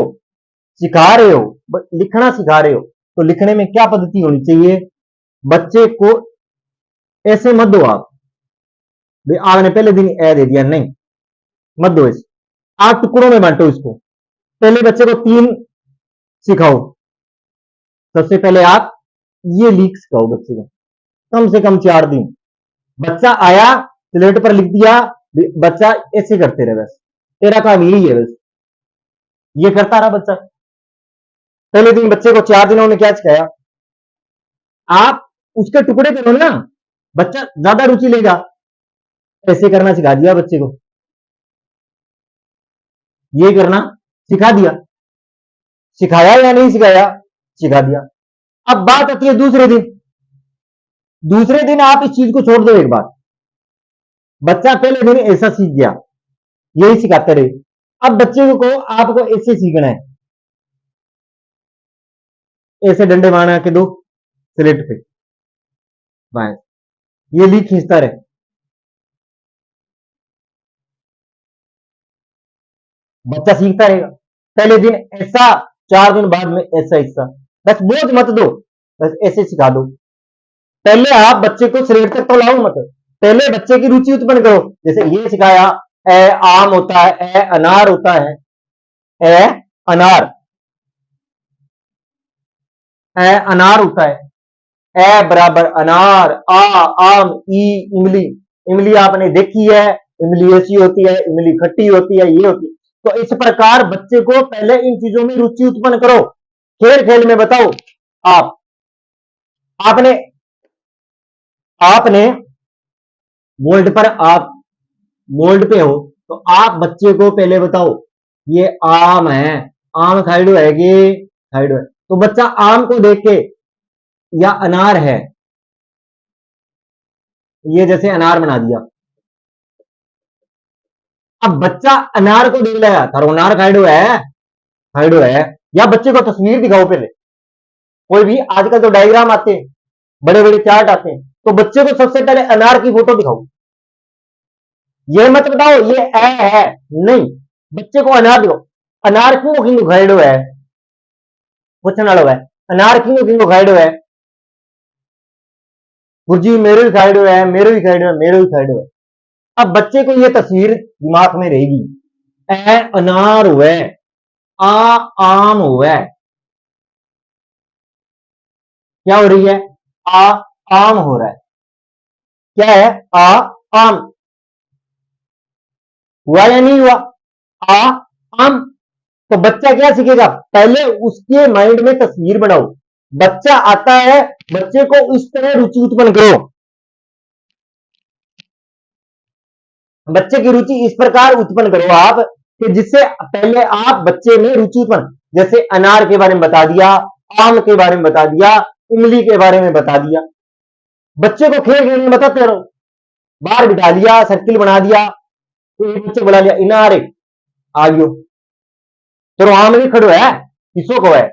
सिखा रहे हो, लिखना सिखा रहे हो, तो लिखने में क्या पद्धति होनी चाहिए, बच्चे को ऐसे मत दो आप, भाई आपने पहले दिन ए दे दिया, नहीं, मत दो ऐसे, आप टुकड़ों में बांटो इसको। पहले बच्चे को 3 सिखाओ, सबसे पहले आप ये लिख सिखाओ बच्चे को, कम से कम 4 दिन। बच्चा आया, स्लेट पर लिख दिया, बच्चा ऐसे करते रहे, बस तेरा काम यही है, बस ये करता रहा बच्चा। पहले दिन बच्चे को 4 दिनों में क्या सिखाया, आप उसके टुकड़े करो ना, बच्चा ज्यादा रुचि लेगा। ऐसे करना सिखा दिया बच्चे को, ये करना सिखा दिया, सिखाया या नहीं सिखाया, सिखा दिया। अब बात आती है दूसरे दिन, दूसरे दिन आप इस चीज को छोड़ दो एक बार, बच्चा पहले दिन ऐसा सीख गया, यही सिखाते रहे। अब बच्चे को आपको ऐसे सीखना है, ऐसे डंडे मारना के दो स्लेट पे, बस ये ली खींचता रहे, बच्चा सीखता रहेगा। पहले दिन ऐसा, 4 दिन बाद में ऐसा हिस्सा, बस बोझ मत दो, बस ऐसे सिखा दो। पहले आप बच्चे को स्लेट तक तो लाओ मत, पहले बच्चे की रुचि उत्पन्न करो। जैसे ये सिखाया, ए आम होता है, ए अनार होता है, ए अनार, ए अनार होता है, ए बराबर अनार, आ आम, ई इमली, इमली आपने देखी है, इमली ऐसी होती है, इमली खट्टी होती है, ये होती है। तो इस प्रकार बच्चे को पहले इन चीजों में रुचि उत्पन्न करो, खेल खेल में बताओ। आप आपने आपने बोर्ड पर, आप बोर्ड पे हो, तो आप बच्चे को पहले बताओ ये आम है, आम खाइडो है कि खाइडो है, तो बच्चा आम को देख के, या अनार है, ये जैसे अनार बना दिया। अब बच्चा अनार को देख लेगा, थारो अनार खाइडो है, या बच्चे को तस्वीर दिखाओ पहले, कोई भी आजकल तो डायग्राम आते हैं, बड़े बड़े चार्ट आते हैं, तो बच्चे को सबसे पहले अनार की फोटो दिखाओ, ये मत बताओ ये है, नहीं, बच्चे को अनार दिखाओ। अनार क्यों किंग खाइडो है, पूछने वाला है, अनार क्यों किंग खाइडो है, गुरुजी मेरे भी खाइडो है, मेरे भी खाइडो है, मेरे भी खाइडो है। अब बच्चे को ये तस्वीर दिमाग में रहेगी, ए अनार हुआ, आ आम हुआ, क्या हो रही है, आ आम हो रहा है, क्या है, आ आम, हुआ या नहीं हुआ, आ आम। तो बच्चा क्या सीखेगा, पहले उसके माइंड में तस्वीर बनाओ, बच्चा आता है, बच्चे को इस तरह रुचि उत्पन्न करो, बच्चे की रुचि इस प्रकार उत्पन्न करो आप, कि जिससे पहले आप बच्चे में रुचि उत्पन्न, जैसे अनार के बारे में बता दिया, आम के बारे में बता दिया, इमली के बारे में बता दिया, बच्चे को खेल खेल में बताते रहो। बाहर बिठा लिया, सर्किल बना दिया, तो एक बच्चे बुला लिया, इनारे आ गयो, चलो आम भी खड़ो है, इसो को है,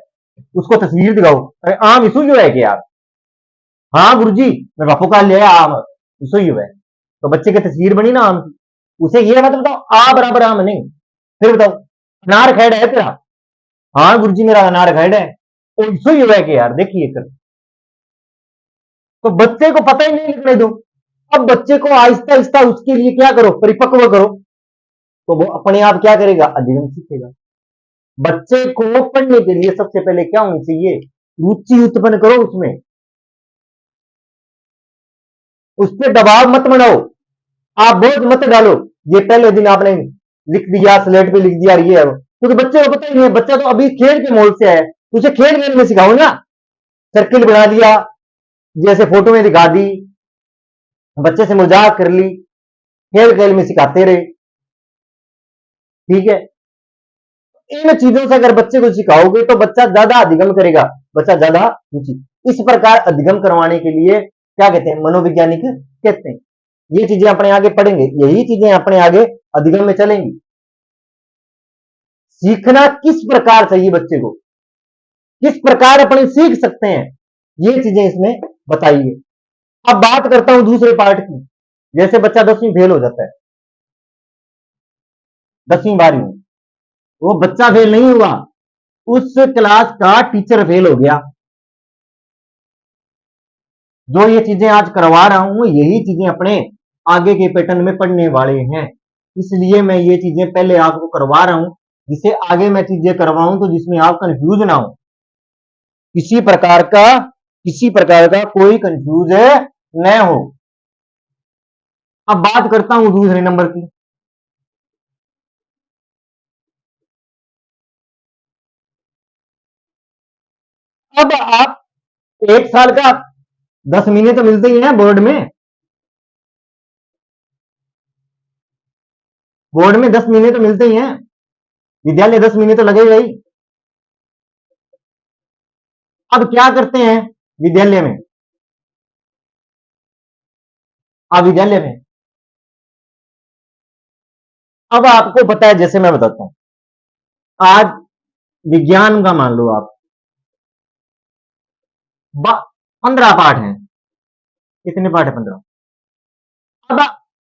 उसको तस्वीर दिखाओ, अरे आम इसो जो है कि यार, हाँ गुरुजी मैं बापू का लिया आम, इसो ही है, तो बच्चे की तस्वीर बनी ना आम की, उसे ये मत बताओ आ बराबर आम नहीं, फिर बताओ अनार खैड है तेरा, हाँ गुरुजी मेरा अनार खैड है, और इसो ही है कि यार देखिए कर, तो बच्चे को पता ही नहीं लिखने दो। अब बच्चे को आहिस्ता आहिस्ता उसके लिए क्या करो, परिपक्व करो, तो वो अपने आप क्या करेगा, अधिगम सीखेगा। बच्चे को पढ़ने के लिए सबसे पहले क्या होनी चाहिए, रुचि उत्पन्न करो उसमें, उस पर दबाव मत बनाओ, आप बोझ मत डालो, ये पहले दिन आपने लिख दिया, स्लेट पे लिख दिया, ये है क्योंकि बच्चे को पता ही नहीं है, बच्चा तो अभी खेल के मोड से है, तो उसे खेल खेल में सिखाओ ना। सर्किल बना दिया, जैसे फोटो में दिखा दी, बच्चे से मजाक कर ली, खेल खेल में सिखाते रहे, ठीक है। इन चीजों से अगर बच्चे को सिखाओगे तो बच्चा ज्यादा अधिगम करेगा, बच्चा ज्यादा रुचि। इस प्रकार अधिगम करवाने के लिए क्या कहते हैं, मनोवैज्ञानिक कहते हैं। ये चीजें अपने आगे पढ़ेंगे, यही चीजें अपने आगे अधिगम में चलेंगी। सीखना किस प्रकार चाहिए बच्चे को, किस प्रकार अपने सीख सकते हैं, ये चीजें इसमें बताइए। अब बात करता हूं दूसरे पार्ट की। जैसे बच्चा 10वीं फेल हो जाता है, 10वीं 12वीं में, वो बच्चा फेल नहीं हुआ, उस क्लास का टीचर फेल हो गया। जो ये चीजें आज करवा रहा हूं, यही चीजें अपने आगे के पैटर्न में पढ़ने वाले हैं, इसलिए मैं ये चीजें पहले आपको करवा रहा हूं, जिससे आगे मैं चीजें करवाऊं तो जिसमें आप कंफ्यूज ना हो, किसी प्रकार का कोई कंफ्यूज न हो। अब बात करता हूं दूसरे नंबर की। अब आप 1 साल का 10 महीने तो मिलते ही हैं बोर्ड में, 10 महीने तो मिलते ही हैं, विद्यालय 10 महीने तो लगेगा ही। अब क्या करते हैं विद्यालय में, अब विद्यालय में अब आपको पता है, जैसे मैं बताता हूं, आज विज्ञान का मान लो आप 15 पाठ हैं, कितने पाठ है, 15। अब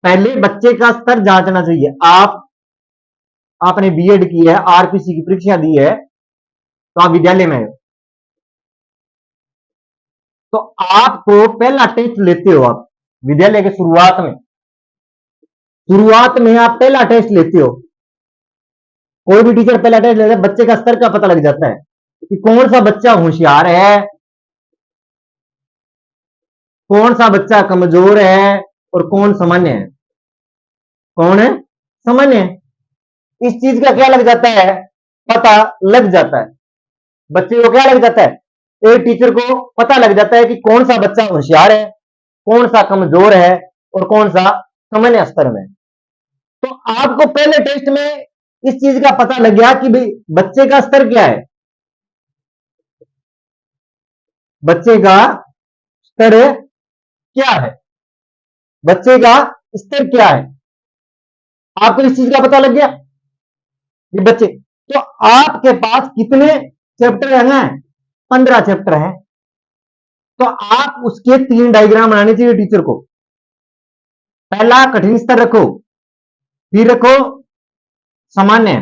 पहले बच्चे का स्तर जांचना चाहिए। आपने बीएड की है, आरपीसी की परीक्षा दी है, तो आप विद्यालय में हो, तो आपको पहला टेस्ट लेते हो। आप विद्यालय के शुरुआत में आप पहला टेस्ट लेते हो। कोई भी टीचर पहला टेस्ट लेता है, बच्चे का स्तर का पता लग जाता है कि कौन सा बच्चा होशियार है, कौन सा बच्चा कमजोर है, और कौन सामान्य है, कौन है सामान्य है। इस चीज का क्या लग जाता है, पता लग जाता है। बच्चे को क्या लग जाता है, एक टीचर को पता लग जाता है कि कौन सा बच्चा होशियार है, कौन सा कमजोर है, और कौन सा सामान्य स्तर में। तो आपको पहले टेस्ट में इस चीज का पता लग गया कि भाई बच्चे का स्तर क्या है, बच्चे का स्तर क्या है, बच्चे का स्तर क्या है, आपको इस चीज का पता लग गया कि बच्चे। तो आपके पास कितने चैप्टर हैं, 15 चैप्टर हैं, तो आप उसके 3 डायग्राम बनाने चाहिए टीचर को। पहला कठिन स्तर रखो, फिर रखो सामान्य,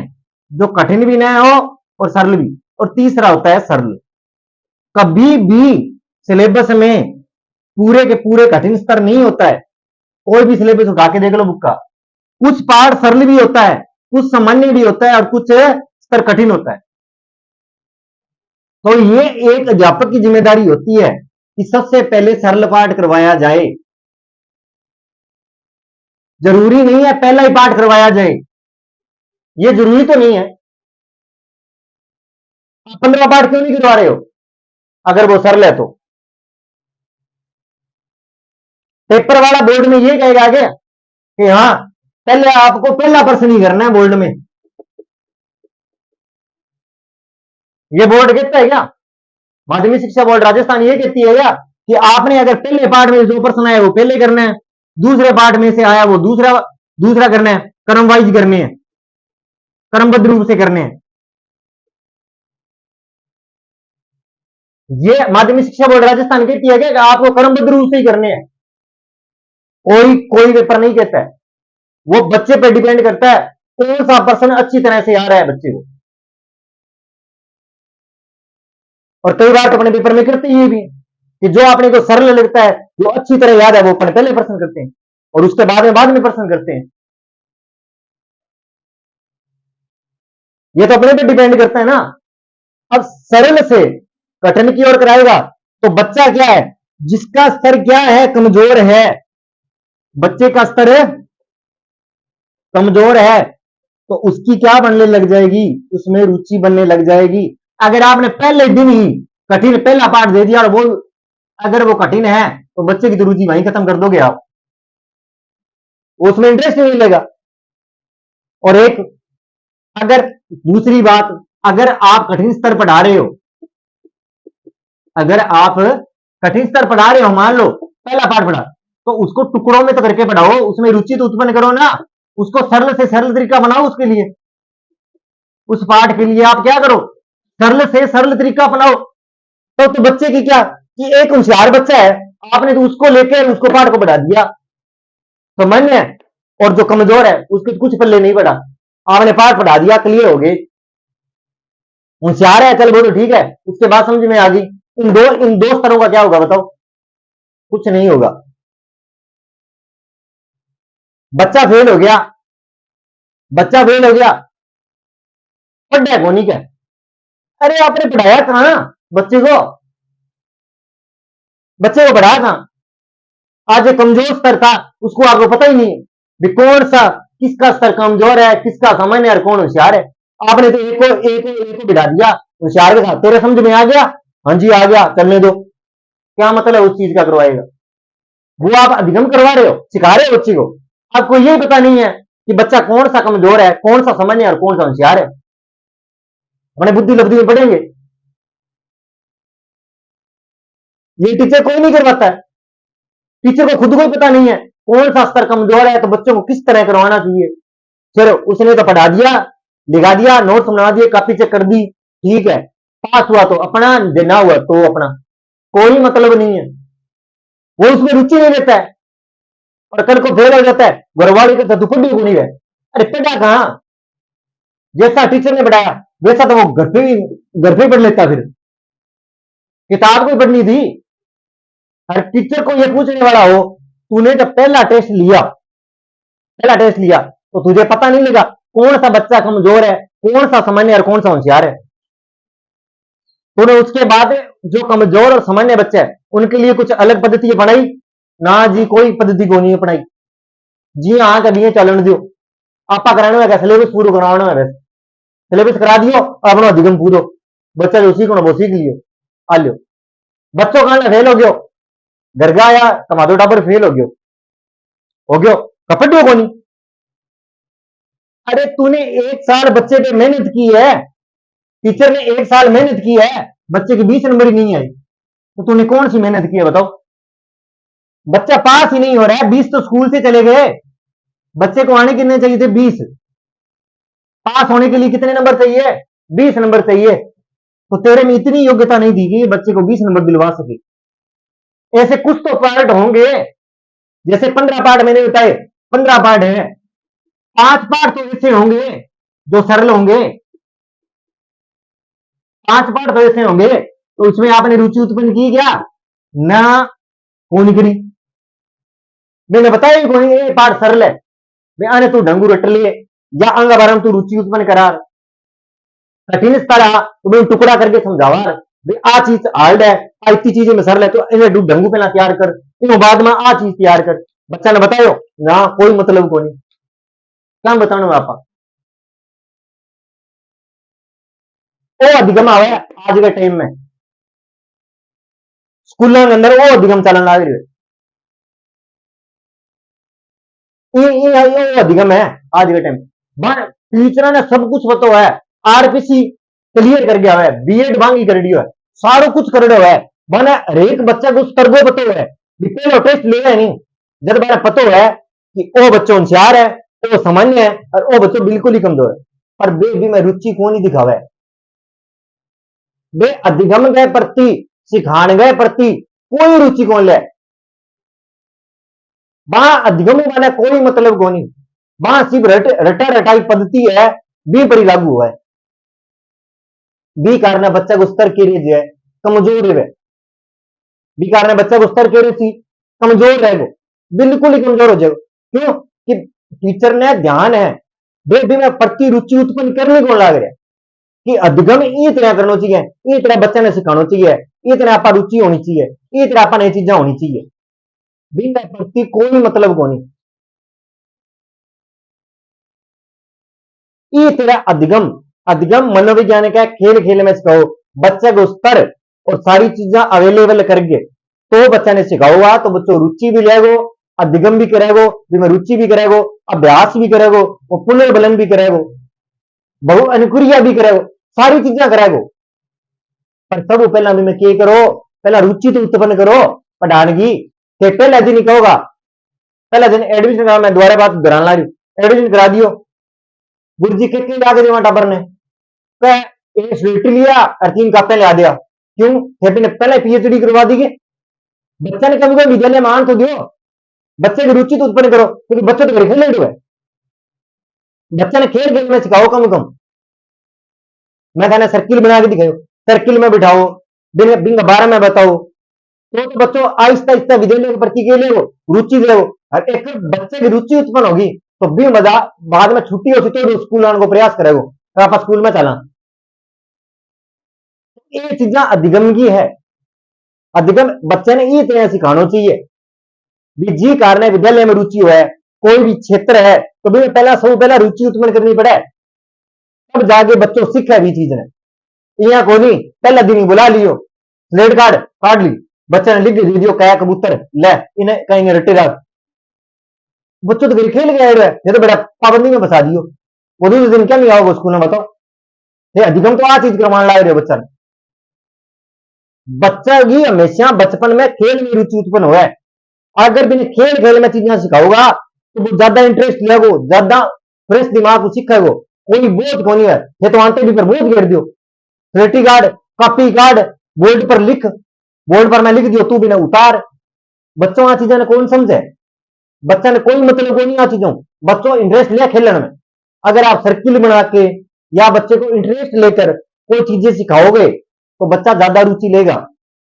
जो कठिन भी ना हो और सरल भी, और तीसरा होता है सरल। कभी भी सिलेबस में पूरे के पूरे कठिन स्तर नहीं होता है। कोई भी सिलेबस उठा के देख लो बुक का, कुछ पार्ट सरल भी होता है, कुछ सामान्य भी होता है, और कुछ स्तर कठिन होता है। तो ये एक अध्यापक की जिम्मेदारी होती है कि सबसे पहले सरल पाठ करवाया जाए। जरूरी नहीं है पहला ही पाठ करवाया जाए, ये जरूरी तो नहीं है। आप 15 पाठ क्यों नहीं करवा रहे हो, अगर वो सरल है तो। पेपर वाला बोर्ड में ये कहेगा क्या कि हाँ पहले आपको पहला प्रश्न ही करना है बोर्ड में, ये बोर्ड कहता है क्या, माध्यमिक शिक्षा बोर्ड राजस्थान ये कहती है क्या कि आपने अगर पहले पार्ट में जो प्रश्न आया वो पहले करना है, दूसरे पार्ट में से आया वो दूसरा करना है, क्रम वाइज करने हैं, क्रमबद्ध रूप से करने हैं। ये माध्यमिक शिक्षा बोर्ड राजस्थान कहती है क्या कि आपको क्रमबद्ध रूप से ही करने हैं। कोई पेपर नहीं कहता है, वो बच्चे पर डिपेंड करता है कौन सा प्रश्न अच्छी तरह से आ रहा है बच्चे को। और कई बार तो अपने पेपर में करते ही भी कि जो आपने को सरल लगता है, जो अच्छी तरह याद है, वो अपने पहले प्रश्न करते हैं और उसके बाद में प्रश्न करते हैं। ये तो अपने पे डिपेंड करता है ना। अब सरल से कठिन की ओर कराएगा तो बच्चा क्या है, जिसका स्तर क्या है, कमजोर है, बच्चे का स्तर कमजोर है तो उसकी क्या बनने लग जाएगी, उसमें रुचि बनने लग जाएगी। अगर आपने पहले दिन ही कठिन पहला पाठ दे दिया और वो अगर वो कठिन है तो बच्चे की तो रुचि वहीं खत्म कर दोगे आप, उसमें इंटरेस्ट नहीं मिलेगा। और एक अगर दूसरी बात, अगर आप कठिन स्तर पढ़ा रहे हो, अगर आप कठिन स्तर पढ़ा रहे हो, मान लो पहला पाठ पढ़ा, तो उसको टुकड़ों में तो करके पढ़ाओ, उसमें रुचि तो उत्पन्न करो ना, उसको सरल से सरल तरीका बनाओ उसके लिए। उस पाठ के लिए आप क्या करो, सरल से सरल तरीका अपनाओ। तो बच्चे की क्या कि एक होशियार बच्चा है, आपने तो उसको लेकर उसको पाठ को बढ़ा दिया, सामान्य है, और जो कमजोर है उसके कुछ पल्ले नहीं पड़ा, आपने पाठ पढ़ा दिया, क्लियर हो गए। होशियार है चल वो तो ठीक है, उसके बाद समझ में आ गई। इन दो स्तरों का क्या होगा बताओ, कुछ नहीं होगा। बच्चा फेल हो गया, बच्चा फेल हो गया, पढ़ा कौन नहीं क्या, अरे आपने पढ़ाया कहां बच्चे को, बच्चे को पढ़ाया कहां। आज एक कमजोर स्तर था, उसको आपको पता ही नहीं भी कौन सा किसका स्तर कमजोर है, किसका सामान्य है, कौन होशियार है। आपने तो एक को बिठा दिया होशियार के साथ, तेरे समझ में आ गया, हाँ जी आ गया, करने दो। क्या मतलब है उस चीज का करवाएगा, वो आप अधिगम करवा रहे हो, सिखा रहे हो बच्चे को। आपको यही पता नहीं है कि बच्चा कौन सा कमजोर है, कौन सा सामान्य है और कौन सा होशियार है। अपने बुद्धि लब्धि में पढ़ेंगे, ये टीचर कोई नहीं करवाता है। टीचर को खुद को ही पता नहीं है कौन सा स्तर कमजोर है, तो बच्चों को किस तरह करवाना चाहिए। चलो उसने तो पढ़ा दिया, लिखा दिया, नोट्स बना दिए, कॉपी चेक कर दी, ठीक है, पास हुआ तो अपना, देना हुआ तो अपना, कोई मतलब नहीं है। वो उसमें रुचि नहीं लेता है और कल को फेल हो जाता है, घरवाली के दुपट्टी को नहीं है। अरे पढ़ा कहां, जैसा टीचर ने पढ़ाया वैसा तो वो घर पे पढ़ लेता, फिर किताब को पढ़नी थी। हर टीचर को ये पूछने वाला हो, तूने जब पहला टेस्ट लिया तो तुझे पता नहीं लगा कौन सा बच्चा कमजोर है, कौन सा सामान्य और कौन सा होशियार है। तूने उसके बाद जो कमजोर और सामान्य बच्चे हैं उनके लिए कुछ अलग पद्धति बनाई ना जी, कोई पद्धति को नहीं अपनाई जी। हाँ कभी चलन दो, आपा कराने में सिलेबस पूरा कराना है, सिलेबस करा दियो अपना अधिगम पूरो, बच्चा जो सीखना वो सीख लियो, आ लियो। बच्चों का फेल हो गयो, घर का आया तुम्हारा टाबर फेल हो गयो कपड़ियों को नहीं। अरे तूने एक साल बच्चे पे मेहनत की है, टीचर ने एक साल मेहनत की है, बच्चे की 20 नंबर ही नहीं आई, तो तूने कौन सी मेहनत की है बताओ। बच्चा पास ही नहीं हो रहा है, 20 तो स्कूल से चले गए, बच्चे को आने कितने चाहिए थे 20, पास होने के लिए कितने नंबर चाहिए, 20 नंबर चाहिए। तो तेरे में इतनी योग्यता नहीं थी कि बच्चे को 20 नंबर दिलवा सके। ऐसे कुछ तो पार्ट होंगे, जैसे 15 पार्ट मैंने बताए, 15 पार्ट है, 5 पार्ट तो ऐसे होंगे जो सरल होंगे, 5 पार्ट तो ऐसे होंगे, तो उसमें आपने रुचि उत्पन्न की क्या ना, कौन करी। मैंने बताया ही कोई ये पार्ट सरल है, मैं आने तू ढंगू रट लिए या अंग बारम तू रुचि उत्पन्न करा, कठिन स्तर तो मैं टुकड़ा करके समझावा आ चीज हार्ड है, इतनी चीजें में सरल है, तो इन्हें ढंगू पहला तैयार कर, इन बाद में आ चीज तैयार कर। बच्चा ने बतायो ना, कोई मतलब को नहीं, क्या बताना आप। वो अधिगम आवे आज के टाइम में, स्कूलों के अंदर वो अधिगम चलन लग रही है, ये अधिगम है आज के टाइम। टीचर ने सब कुछ बताओ है, आरपीसी क्लियर कर गया है, बीएड मांगी कर दियो है, सारो कुछ कर दो है, मैंने हरेक बच्चा को तरगो पतो है, पहले टेस्ट ले नहीं, जब मैंने पतो है कि वो बच्चों होशियार है, वो सामान्य है और वो बच्चों बिल्कुल ही कमजोर है, पर बे भी मैं रुचि को नहीं दिखावा है। वे अधिगम गए प्रति, सिखाने गए प्रति कोई रुचि कौन ले, वहां अधिगम वाला कोई मतलब को नहीं, वहां सिर्फ रटा रटाई पद्धति है, बी पर लागू हुआ है। बी कारण बच्चा को स्तर के लिए कमजोर है, बी कारण बच्चा को स्तर के सी कमजोर रहेगा, बिल्कुल ही कमजोर हो जाएगा। क्यों कि टीचर ने ध्यान है वे भी में प्रति रुचि उत्पन्न करने को लग रहा है कि अधिगम ये तरह करना चाहिए, ये तरह बच्चे ने सिखाना चाहिए, ये तरह आप रुचि होनी चाहिए, ये तरह अपन ये चीजें होनी चाहिए, बिना प्रति कोई मतलब को नहीं। ये तेरा अधिगम अधिगम मनोविज्ञान का खेल खेल में सिखाओ बच्चे को स्तर और सारी चीजें अवेलेबल करके तो बच्चा ने सिखाओगा तो बच्चों रुचि भी लेगो अधिगम भी करेगो जिसमें रुचि भी करेगो अभ्यास भी करेगो और पुनर्बलन भी करेगो बहु अनुक्रिया भी करेगो सारी चीजें करेगो पर सब पहला भी मैं करो पहला रुचि तो उत्पन्न करो पढ़ाने की पहला दिन ही कहोगा पहला दिन एडमिशन करा मैं दोबारा बात दोहराने ला रही एडमिशन करा दियो गुरु जी के आगे देवा टाबर ने एक स्वीट लिया और 3 कापे ला दिया क्यों खेपी ने पहले पीएचडी करवा दी के बच्चा ने कभी कोई विद्यालय मान तो दियो बच्चे की रुचि तो उत्पन्न करो क्योंकि बच्चे तो घर खेल रहे बच्चा ने खेल खेल में सिखाओ कम कम मैं कहना सर्किल बना के दिखाओ सर्किल में बिठाओ दिन दिन 12 में बताओ तो बच्चों आहिस्ता आहिस्ता विद्यालय के प्रति के लिए रुचि दे और एक बच्चे की रुचि उत्पन्न होगी तो भी मजा बाद में छुट्टी होती तो स्कूल आने को प्रयास करेगो तो आप स्कूल में चला ये चीजा अधिगम की है अधिगम बच्चे ने ये तरह सिखाना चाहिए भी जी कारण विद्यालय में रुचि हो है कोई भी क्षेत्र है तो भी पहला सब पहला रुचि उत्पन्न करनी पड़े तब जाके बच्चों सीखे भी चीज ने यहाँ को नहीं पहला दिन ही बुला लियो स्लेट कार्ड काट ली बच्चे ने लिख दियो क्या कबूतर ले इन्हें कहीं रटे रख बच्चों तो खेल गए ये तो बड़ा पाबंदी में बसा दियो वो दूसरे दिन क्या नहीं आओगे स्कूल में बताओ ये अधिगम तो आ चीज करवाने लग रहे हो बच्चा बच्चा की हमेशा बचपन में खेल में रुचि उत्पन्न हुआ है अगर बिना खेल खेल में चीजें सिखाओगा तो वो ज्यादा इंटरेस्ट लगो ज्यादा फ्रेश दिमाग को सीखेगो कोई बोझ को नहीं है ये तो आंटे भी पर बोझ घेर दियो क्रेडिटी कार्ड कॉपी कार्ड बोर्ड पर लिख बोर्ड पर मैं लिख दियो तू बिना उतार बच्चों आ चीजें कौन समझे बच्चा ने कोई मतलब को नहीं आ चीजों बच्चों इंटरेस्ट लिया खेलने में अगर आप सर्किल बना के या बच्चे को इंटरेस्ट लेकर कोई चीजें सिखाओगे तो बच्चा ज्यादा रुचि लेगा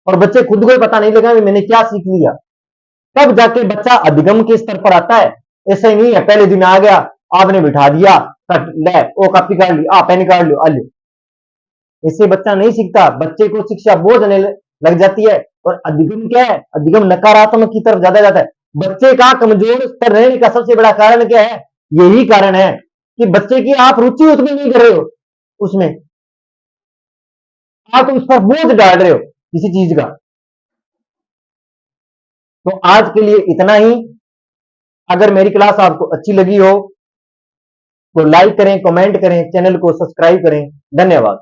और बच्चे खुद को पता नहीं लगा मैंने क्या सीख लिया तब जाके बच्चा अधिगम के स्तर पर आता है ऐसा ही नहीं है पहले दिन आ गया आपने बिठा दिया ले वो कॉपी काट ली पेन काट लो आ लो इससे बच्चा नहीं सीखता बच्चे को शिक्षा बोझ आने लग जाती है और अधिगम क्या है अधिगम नकारात्मक की तरफ ज्यादा जाता है बच्चे का कमजोर स्तर रहने का सबसे बड़ा कारण क्या है यही कारण है कि बच्चे की आप रुचि उत्पन्न नहीं कर रहे हो उसमें आप उस पर बोझ डाल रहे हो किसी चीज का तो आज के लिए इतना ही अगर मेरी क्लास आपको अच्छी लगी हो तो लाइक करें कमेंट करें चैनल को सब्सक्राइब करें धन्यवाद।